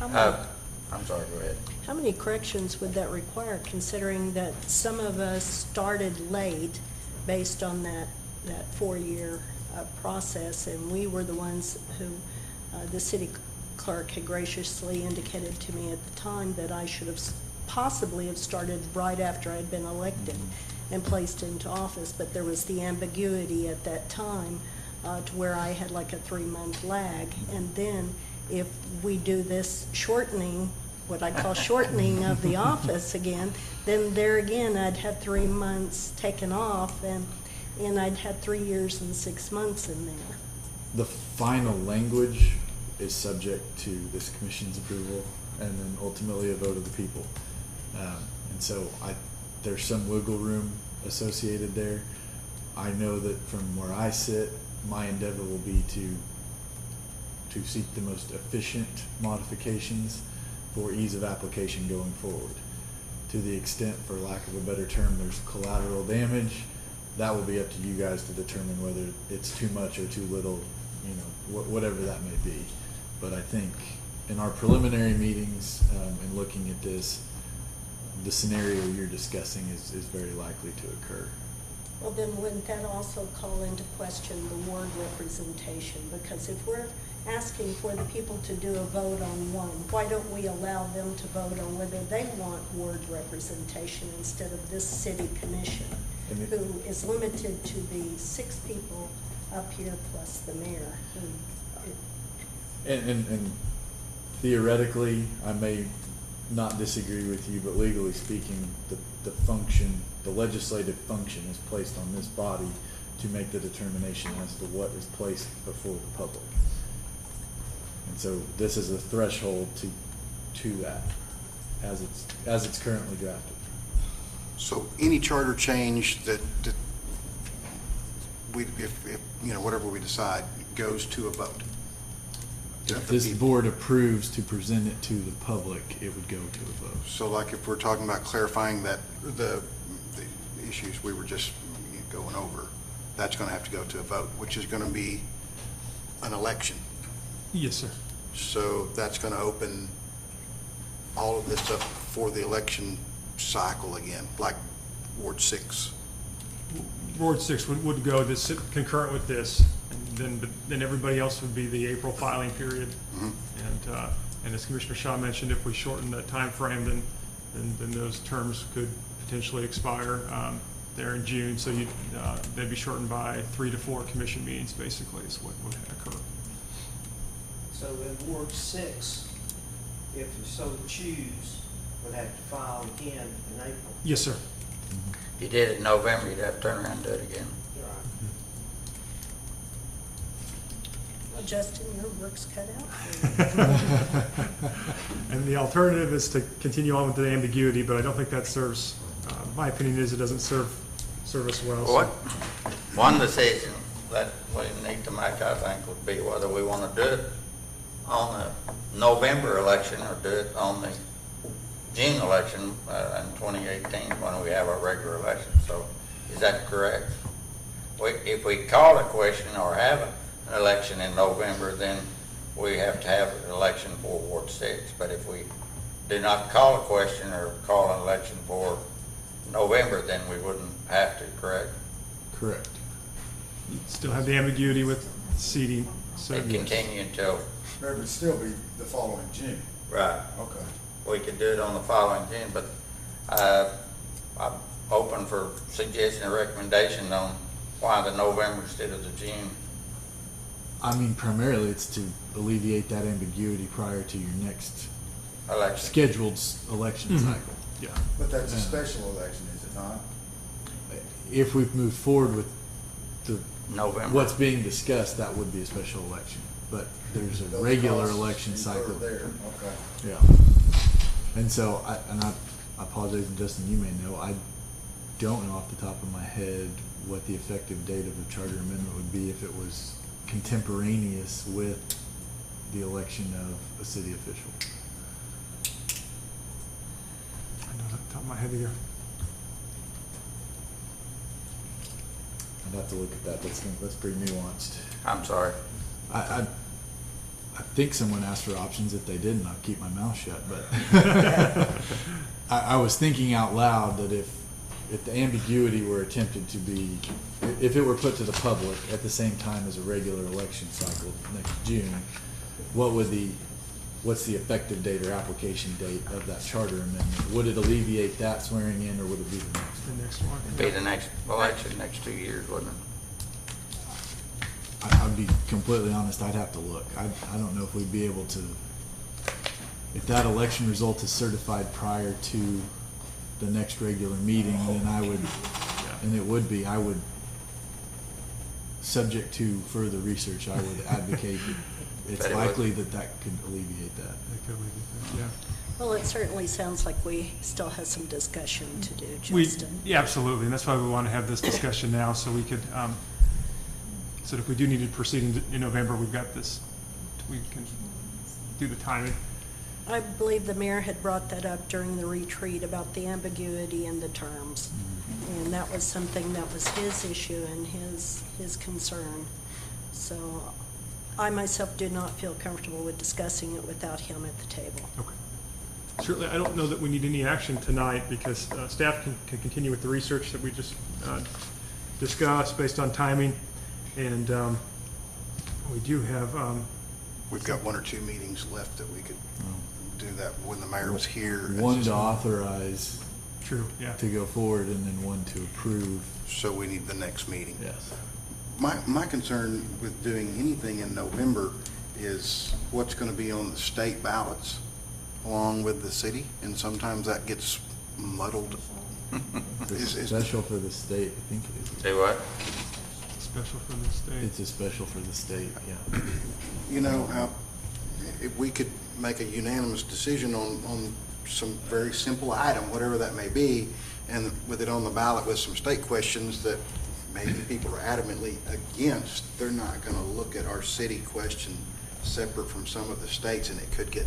I'm sorry, go ahead. How many corrections would that require, considering that some of us started late based on that 4-year process, and we were the ones who, the city clerk had graciously indicated to me at the time that I should have possibly have started right after I'd been elected and placed into office, but there was the ambiguity at that time to where I had like a 3-month lag. And then if we do this shortening, what I call shortening of the office again, then there again, I'd have 3 months taken off, and I'd had 3 years and 6 months in there. The final language is subject to this commission's approval and then ultimately a vote of the people. And so there's some wiggle room associated there. I know that from where I sit, my endeavor will be to seek the most efficient modifications for ease of application going forward. To the extent, for lack of a better term, there's collateral damage, that will be up to you guys to determine whether it's too much or too little, whatever that may be. But I think in our preliminary meetings and looking at this, the scenario you're discussing is very likely to occur. Well, then wouldn't that also call into question the ward representation? Because if we're asking for the people to do a vote on one, why don't we allow them to vote on whether they want ward representation instead of this city commission, who is limited to the 6 people up here plus the mayor? And theoretically, I may not disagree with you, but legally speaking, the legislative function is placed on this body to make the determination as to what is placed before the public. And so this is a threshold to that, as it's currently drafted. So any charter change that we, if, you know, whatever we decide, goes to a vote. If this board approves to present it to the public, it would go to a vote. So like if we're talking about clarifying that the issues we were just going over, that's going to have to go to a vote, which is going to be an election. Yes, sir. So that's going to open all of this up for the election cycle again, like Ward 6. Ward 6 would go this concurrent with this, and then everybody else would be the April filing period. And as Commissioner Shaw mentioned, if we shorten the time frame, then those terms could potentially expire there in June. So they'd be shortened by 3 to 4 commission meetings, basically, is what would occur. So in Ward 6, if you so choose, would have to file again in April. Yes, sir. If you did it in November, you'd have to turn around and do it again. Well, Justin, your work's cut out. And the alternative is to continue on with the ambiguity, but I don't think that serves, my opinion is it doesn't serve us well. so- What, one decision that we need to make, I think, would be whether we want to do it on the November election or do it on the June election in 2018 when we have our regular election. So is that correct? If we call a question or have an election in November, then we have to have an election for Ward 6. But if we do not call a question or call an election for November, then we wouldn't have to, correct? Correct. You still have the ambiguity with seating, so. And continue until, It would still be the following June. right. Okay. We could do it on the following June, but I'm open for suggestion or recommendation on why the November instead of the June. I mean, primarily it's to alleviate that ambiguity prior to your next Election. scheduled election Mhm. cycle. Yeah. But that's a Yeah. special election, is it not? If we've moved forward with the November. what's being discussed, that would be a special election. But there's a Those regular costs election incurred cycle. there, okay. Yeah. And so, I apologize, and Justin, you may know, I don't know off the top of my head what the effective date of the charter amendment would be if it was contemporaneous with the election of a city official. I know that off the top of my head either. I'd have to look at that. That's pretty nuanced. I'm sorry. I think someone asked for options. If they didn't, I'll keep my mouth shut. But I was thinking out loud that if the ambiguity were attempted to be, if it were put to the public at the same time as a regular election cycle next June, what's the effective date or application date of that charter amendment? Would it alleviate that swearing in, or would it be the next? The next one. It'd be the next election, next 2 years, wouldn't it? I'd be completely honest, I'd have to look. I don't know if we'd be able to, if that election result is certified prior to the next regular meeting, then I would, and it would be, I would, subject to further research, I would advocate that it's That it would. likely that could alleviate that. That could alleviate that, yeah. Well, it certainly sounds like we still have some discussion to do, We, Justin. yeah, absolutely, and that's why we want to have this discussion now, so we could, so if we do need to proceed in November, we've got this, we can do the timing. I believe the mayor had brought that up during the retreat about the ambiguity in the terms. And that was something that was his issue and his concern. So I myself do not feel comfortable with discussing it without him at the table. Okay. Certainly, I don't know that we need any action tonight because staff can continue with the research that we just discussed based on timing. And we do have, We've got 1 or 2 meetings left that we could do that when the mayor was here. One to authorize true, yeah. to go forward, and then one to approve. So we need the next meeting. Yes. My concern with doing anything in November is what's going to be on the state ballots along with the city, and sometimes that gets muddled. It's special for the state, I think it is. Do what? special for the state. It's a special for the state, yeah. You know, if we could make a unanimous decision on some very simple item, whatever that may be, and with it on the ballot with some state questions that maybe people are adamantly against, they're not gonna look at our city question separate from some of the states, and it could get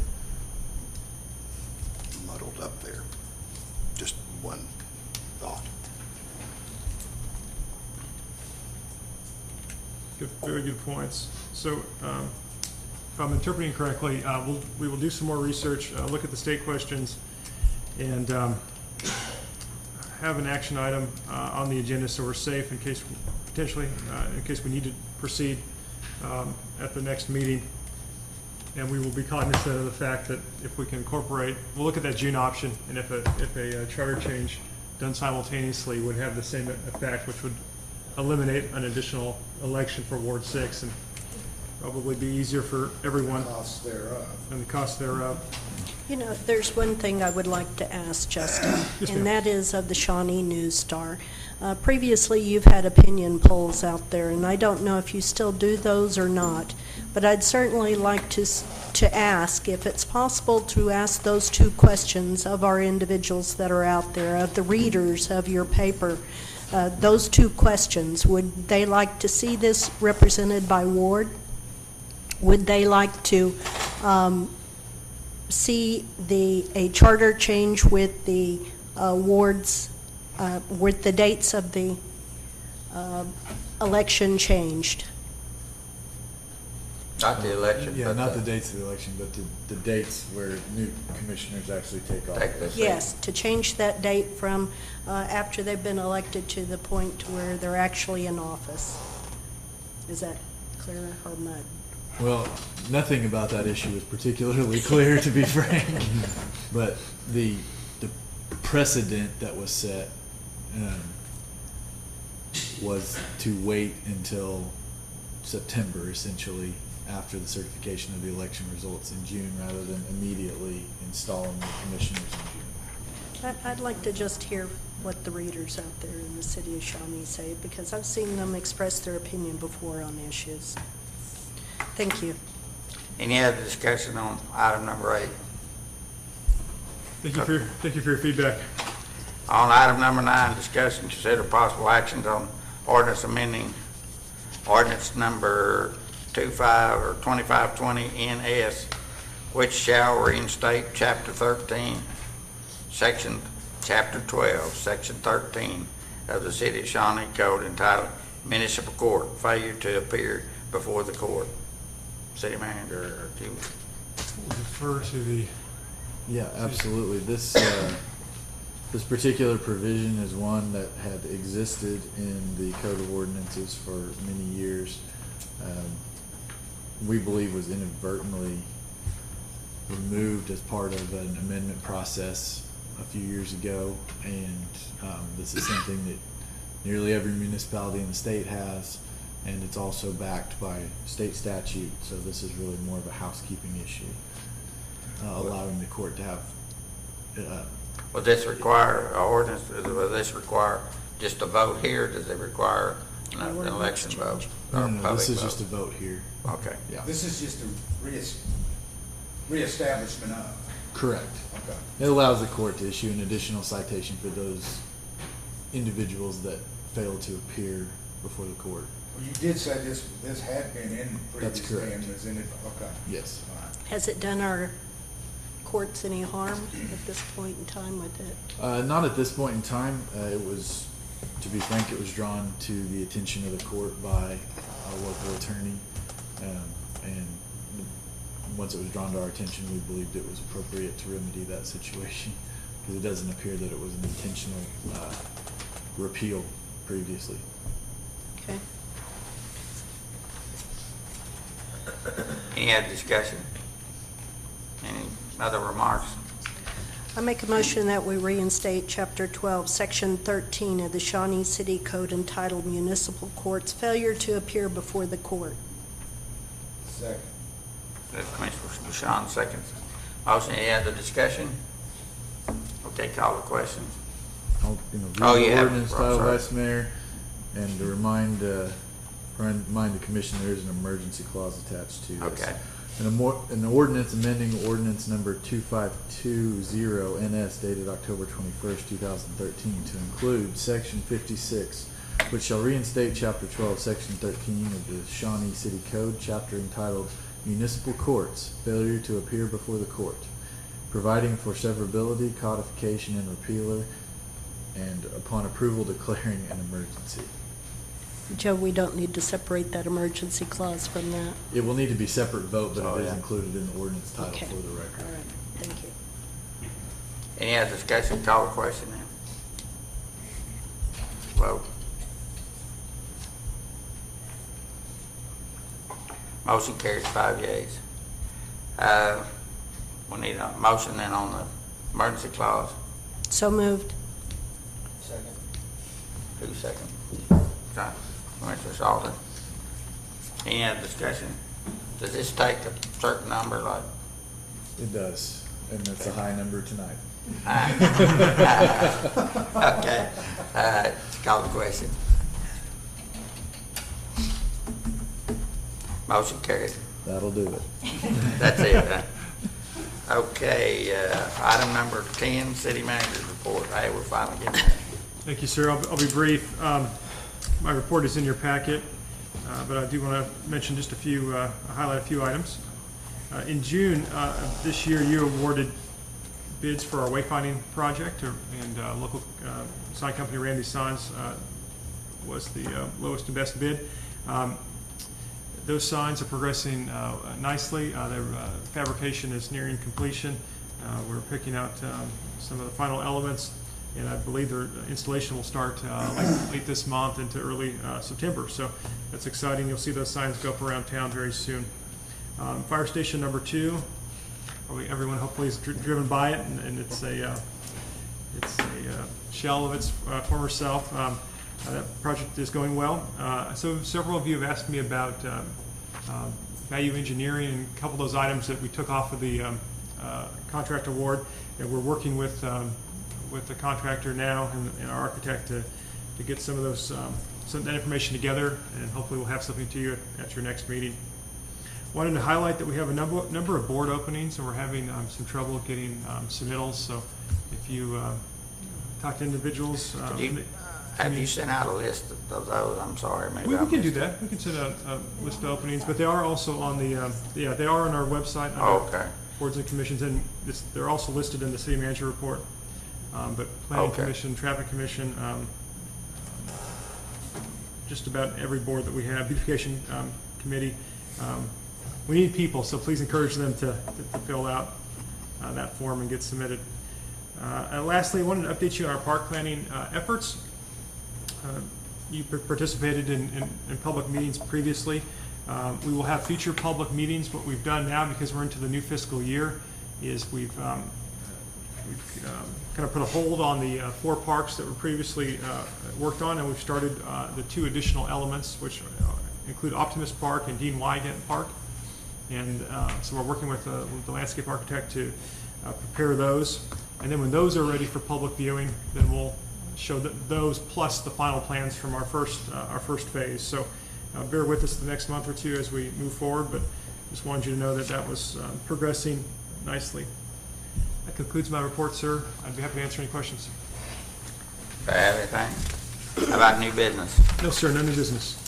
muddled up there. Just one thought. Good, very good points. So, if I'm interpreting correctly, we will do some more research, look at the state questions, and have an action item on the agenda so we're safe in case, potentially, in case we need to proceed at the next meeting. And we will be cognizant of the fact that if we can incorporate, we'll look at that June option, and if a charter change done simultaneously would have the same effect, which would eliminate an additional election for Ward 6 and probably be easier for everyone. Costs thereof. And the cost thereof. You know, there's one thing I would like to ask, Justin, Yes, ma'am. and that is of the Shawnee News Star. Previously, you've had opinion polls out there, and I don't know if you still do those or not, but I'd certainly like to ask if it's possible to ask those two questions of our individuals that are out there, of the readers of your paper. Those two questions, would they like to see this represented by ward? Would they like to see a charter change with the wards, with the dates of the election changed? Not the election, Yeah, but not the dates of the election, but the dates where new commissioners actually take Take office. this. Yes, to change that date from after they've been elected to the point where they're actually in office. Is that clear or mud? Well, nothing about that issue is particularly clear, to be frank. But the precedent that was set was to wait until September, essentially, after the certification of the election results in June, rather than immediately installing the commissioners in June. I'd like to just hear what the readers out there in the city of Shawnee say, because I've seen them express their opinion before on issues. Thank you. any other discussion on item number 8? Thank you for your feedback. On item number 9, discussion, consider possible actions on ordinance amending ordinance number 2520 NS, which shall reinstate chapter 13, chapter 12, section 13 of the City of Shawnee Code entitled Municipal Court, failure to appear before the court. City manager, if you Refer to the, Yeah, absolutely. This particular provision is one that had existed in the Code of Ordinances for many years. We believe was inadvertently removed as part of an amendment process a few years ago, and this is something that nearly every municipality in the state has, and it's also backed by state statute, so this is really more of a housekeeping issue, allowing the court to have would this require an ordinance, would this require just a vote here? Does it require an election vote? No, or no, public this is vote? just a vote here. Okay. Yeah, This is just a reestablishment of. correct. Okay. It allows the court to issue an additional citation for those individuals that fail to appear before the court. Well, you did say this had been in That's previously correct. and was in it, okay. Yes. All right. Has it done our courts any harm at this point in time with it? Not at this point in time. It was, to be frank, it was drawn to the attention of the court by a local attorney. And once it was drawn to our attention, we believed it was appropriate to remedy that situation, because it doesn't appear that it was an intentional repeal previously. Okay. Any other discussion? Any other remarks? I make a motion that we reinstate Chapter 12, Section 13 of the Shawnee City Code entitled Municipal Courts, failure to appear before the court. Second. Commissioner LaShawn seconds. Motion, any other discussion? Okay, call the question. I'll, read Oh, the yeah. ordinance I'm title, sorry. Vice Mayor, and to remind Remind the commission there is an emergency clause attached to this. Okay. An ordinance amending ordinance number 2520 NS dated October 21st, 2013 to include section 56, which shall reinstate chapter 12, section 13 of the Shawnee City Code, chapter entitled Municipal Courts, Failure to Appear Before the Court, providing for severability, codification, and repealer, and upon approval declaring an emergency. Joe, we don't need to separate that emergency clause from that. It will need to be separate vote, but Oh, it is yeah. included in the ordinance title Okay. for the record. All right, thank you. Any other discussion, call the question then? Vote. Motion carries 5 yeas. We need a motion then on the emergency clause. So moved. Second. 2 seconds. Commissioner Salter. Any other discussion? Does this take a certain number, like? It does, and that's a high number tonight. Okay, call the question. Motion carried. That'll do it. That's it, huh? Okay, item number 10, city manager's report. Hey, we're finally getting there. Thank you, sir. I'll be brief. My report is in your packet, but I do want to mention just highlight a few items. In June of this year, you awarded bids for our wayfinding project, and local sign company Randy Signs was the lowest and best bid. Those signs are progressing nicely. Their fabrication is nearing completion. We're picking out some of the final elements, and I believe their installation will start late this month into early September. So that's exciting. You'll see those signs go up around town very soon. Fire station number 2, probably everyone hopefully has driven by it, and it's a shell of its former self. That project is going well. So several of you have asked me about value engineering and a couple of those items that we took off of the contract award, and we're working with the contractor now and our architect to get some of those some of that information together, and hopefully we'll have something to you at your next meeting. Wanted to highlight that we have a number of board openings, and we're having some trouble getting submittals. So if you talk to individuals, Have you sent out a list of those? I'm sorry, maybe we I can do missed it. that. We can send out a list of openings, but they are also on the they are on our website. Under Oh, okay. Boards and commissions, and they're also listed in the city manager report. But planning Okay. commission, traffic commission, just about every board that we have, beautification committee. We need people, so please encourage them to fill out that form and get submitted. And lastly, I wanted to update you on our park planning efforts. You participated in public meetings previously. We will have future public meetings. What we've done now, because we're into the new fiscal year, is we've kind of put a hold on the 4 parks that were previously worked on, and we've started the 2 additional elements, which include Optimist Park and Dean Wygant Park. And so we're working with the landscape architect to prepare those. And then when those are ready for public viewing, then we'll show those plus the final plans from our first phase. So bear with us the next month or 2 as we move forward, but just wanted you to know that that was progressing nicely. That concludes my report, sir. I'd be happy to answer any questions. Do I have anything? How about new business? No, sir, no new business.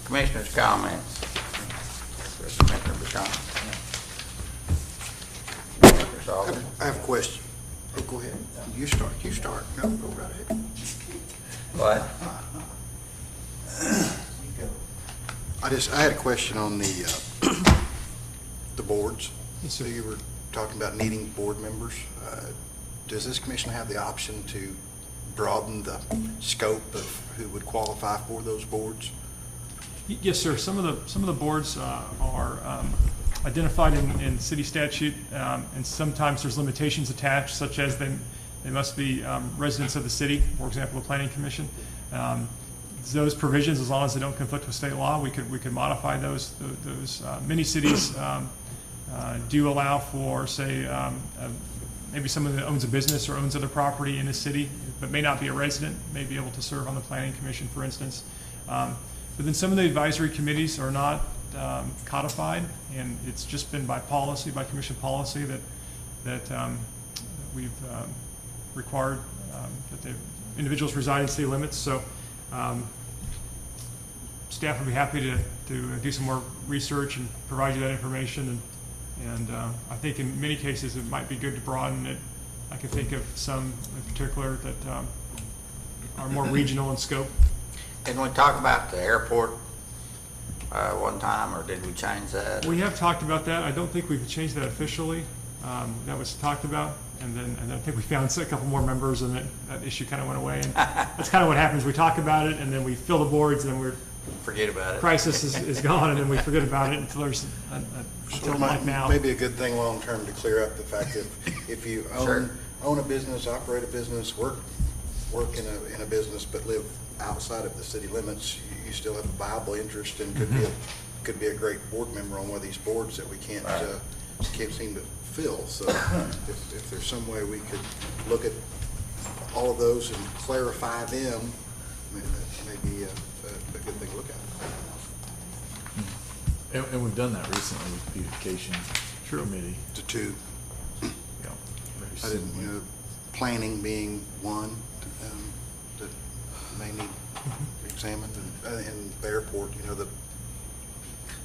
Commissioners' comments. Commissioner Bashan. Commissioner Salter. I have a question. Oh, go ahead. You start. No, go right ahead. What? I had a question on the boards. Yes, sir. So you were talking about needing board members. Does this commission have the option to broaden the scope of who would qualify for those boards? Yes, sir. Some of the boards are identified in city statute, and sometimes there's limitations attached, such as they must be residents of the city, for example, the planning commission. Those provisions, as long as they don't conflict with state law, we could modify those. Many cities do allow for, say, maybe someone that owns a business or owns other property in the city, but may not be a resident, may be able to serve on the planning commission, for instance. But then some of the advisory committees are not codified, and it's just been by policy, by commission policy, that we've required that the individuals reside in city limits. So staff would be happy to do some more research and provide you that information. And I think in many cases it might be good to broaden it. I can think of some in particular that are more regional in scope. Didn't we talk about the airport one time, or did we change that? We have talked about that. I don't think we've changed that officially. That was talked about, and then I think we found a couple more members, and that issue kind of went away. And that's kind of what happens. We talk about it, and then we fill the boards, and then we're Forget about it. crisis is gone, and then we forget about it until there's until like now. Maybe a good thing long-term to clear up the fact that if you Sure. own a business, operate a business, work in a business, but live outside of the city limits, you still have a viable interest and could be a great board member on one of these boards that we can't seem to fill. So if there's some way we could look at all of those and clarify them, maybe that may be a good thing to look at. And we've done that recently with beautification committee. To two. Yeah, very I didn't, similar. planning being one that may need examined, and the airport, the.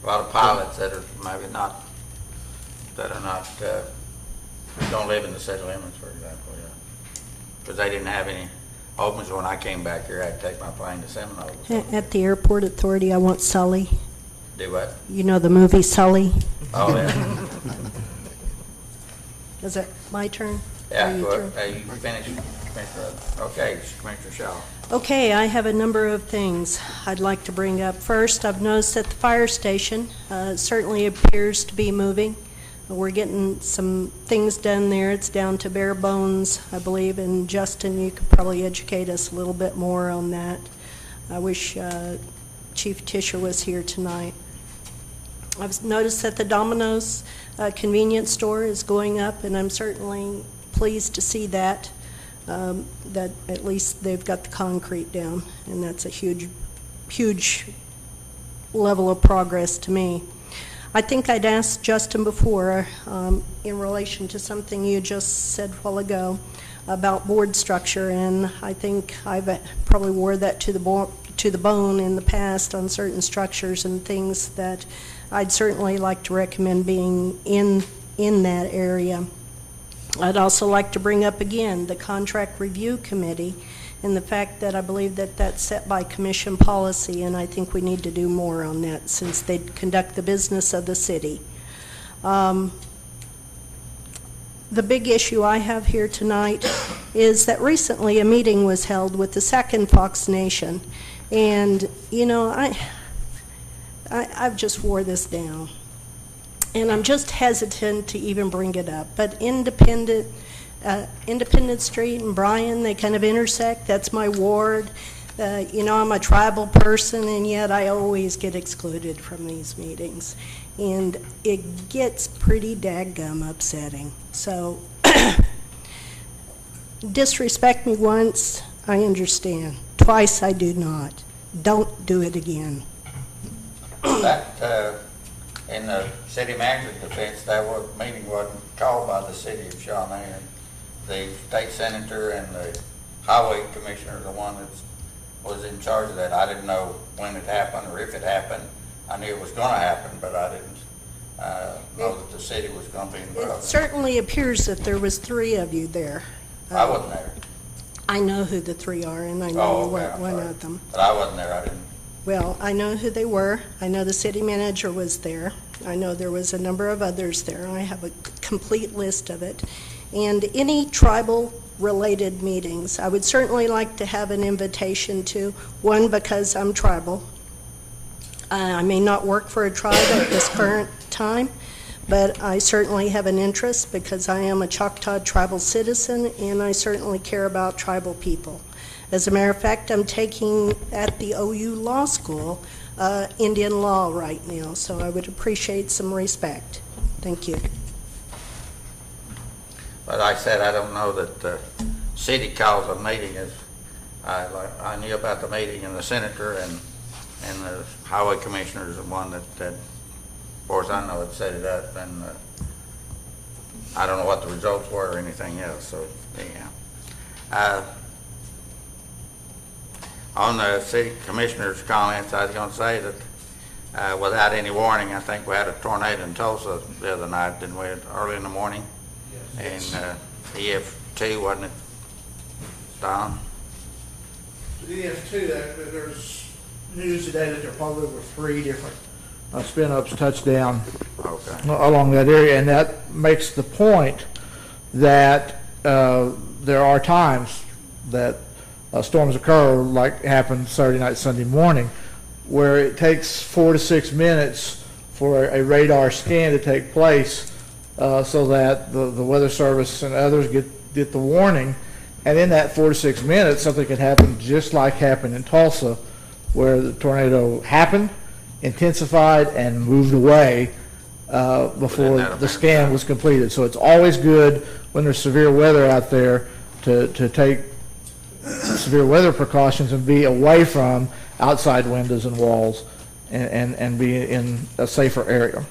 A lot of pilots that are maybe not, don't live in the city limits, for example, yeah. Because they didn't have any opens when I came back here. I had to take my plane to Seminole. At the airport authority, I want Sully. Do what? You know the movie Sully? Oh, yeah. Is it my turn? Yeah, Or your go turn? ahead. Hey, you finished, Commissioner? Okay, Commissioner Shaw. Okay, I have a number of things I'd like to bring up. First, I've noticed that the fire station certainly appears to be moving. We're getting some things done there. It's down to bare bones, I believe, and Justin, you could probably educate us a little bit more on that. I wish Chief Tischer was here tonight. I've noticed that the Domino's convenience store is going up, and I'm certainly pleased to see that. That at least they've got the concrete down, and that's a huge level of progress to me. I think I'd asked Justin before in relation to something you just said a while ago about board structure, and I think I've probably wore that to the bone in the past on certain structures and things that I'd certainly like to recommend being in that area. I'd also like to bring up again the Contract Review Committee and the fact that I believe that that's set by commission policy, and I think we need to do more on that since they conduct the business of the city. The big issue I have here tonight is that recently a meeting was held with the Second Fox Nation, and I've just wore this down. And I'm just hesitant to even bring it up. But Independent Street and Bryan, they kind of intersect. That's my ward. I'm a tribal person, and yet I always get excluded from these meetings. And it gets pretty daggum upsetting. So disrespect me once, I understand. Twice, I do not. Don't do it again. That, in the city manager's defense, that meeting wasn't called by the city of Shawnee. And the state senator and the highway commissioner are the one that was in charge of that. I didn't know when it happened or if it happened. I knew it was going to happen, but I didn't know that the city was going to be It involved. certainly appears that there was 3 of you there. I wasn't there. I know who the 3 are, and I know you okay, weren't I'm one sorry. of them. But I wasn't there. I didn't. Well, I know who they were. I know the city manager was there. I know there was a number of others there. I have a complete list of it. And any tribal-related meetings, I would certainly like to have an invitation to. One, because I'm tribal. I may not work for a tribe at this current time, but I certainly have an interest because I am a Choctaw tribal citizen, and I certainly care about tribal people. As a matter of fact, I'm taking at the OU Law School Indian law right now, so I would appreciate some respect. Thank you. But I said I don't know that the city calls a meeting. I knew about the meeting and the senator and and the highway commissioner is the one that, as far as I know, had set it up, and I don't know what the results were or anything else, so, yeah. On the city commissioner's comments, I was gonna say that, without any warning, I think we had a tornado in Tulsa the other night, didn't we, early in the morning? Yes. And, EF2, wasn't it, Don? The EF2, there's news today that there probably were 3 different spin-ups touchdown Okay. along that area, and that makes the point that there are times that storms occur, like happened Saturday night, Sunday morning, where it takes 4 to 6 minutes for a radar scan to take place, so that the Weather Service and others get the warning. And in that 4 to 6 minutes, something can happen just like happened in Tulsa, where the tornado happened, intensified, and moved away before the scan was completed. So it's always good when there's severe weather out there to take severe weather precautions and be away from outside windows and walls and be in a safer area.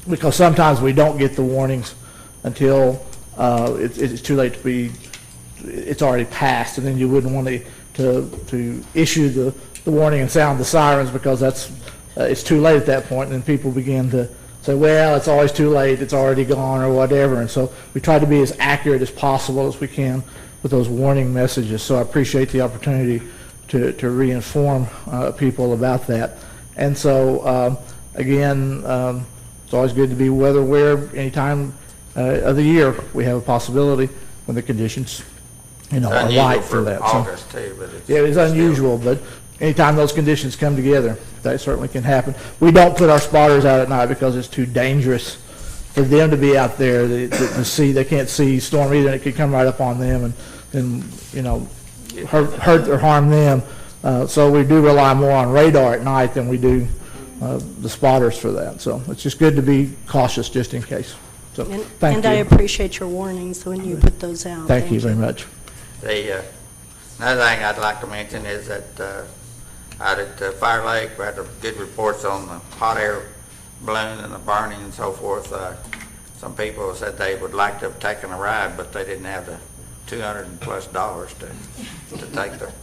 Because sometimes we don't get the warnings until it's too late to be, it's already passed, and then you wouldn't want to issue the warning and sound the sirens, because that's it's too late at that point, and then people begin to say, well, it's always too late, it's already gone, or whatever. And so we try to be as accurate as possible as we can with those warning messages. So I appreciate the opportunity to re-inform people about that. And so again, it's always good to be weather aware any time of the year. We have a possibility when the conditions, are right for that. So, August too, but it's. yeah, it's unusual, but anytime those conditions come together, that certainly can happen. We don't put our spotters out at night because it's too dangerous for them to be out there to see. They can't see storm either, and it could come right up on them and hurt or harm them. So we do rely more on radar at night than we do the spotters for that. So it's just good to be cautious just in case. So thank And you. I appreciate your warnings when you put those out. Thank you very much. Another thing I'd like to mention is that out at Fire Lake, we had good reports on the hot air balloon and the burning and so forth. Some people said they would like to have taken a ride, but they didn't have the $200+ to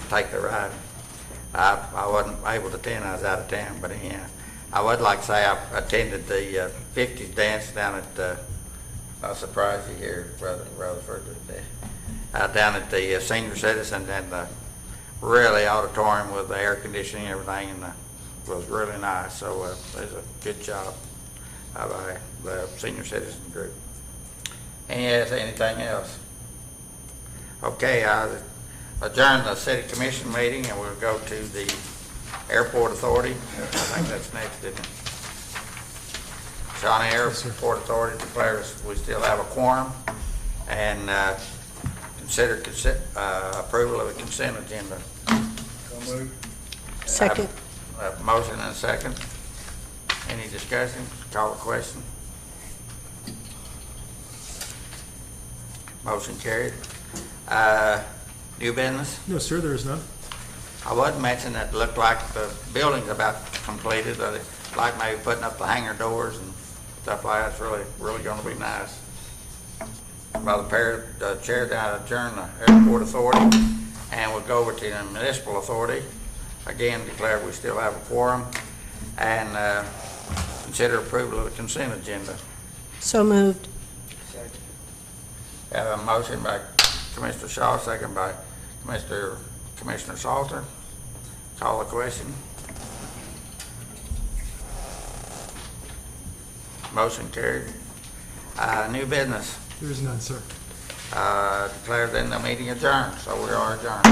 take the ride. I wasn't able to attend, I was out of town, but anyhow, I would like to say I attended the 50s dance down at, I'll surprise you here, Rutherford, down at the senior citizen, and really auditorium with the air conditioning and everything, and was really nice. So it was a good job by the senior citizen group. Anything else? Okay, I adjourn the city commission meeting, and we'll go to the airport authority. I think that's next, isn't it? Shawnee Airport Authority declares we still have a quorum, and consider approval of the consent agenda. So moved. Second. Motion and a second. Any discussion? Call the question. Motion carried. New business? No, sir, there is none. I would mention that it looked like the building's about completed, like maybe putting up the hangar doors and stuff like that. It's really gonna be nice. By the chair down adjourn the airport authority, and we'll go over to the municipal authority. Again, declare we still have a quorum, and consider approval of the consent agenda. So moved. Have a motion by Commissioner Shaw, second by Commissioner Salter. Call the question. Motion carried. New business. There is none, sir. Declare then the meeting adjourned, so we are adjourned.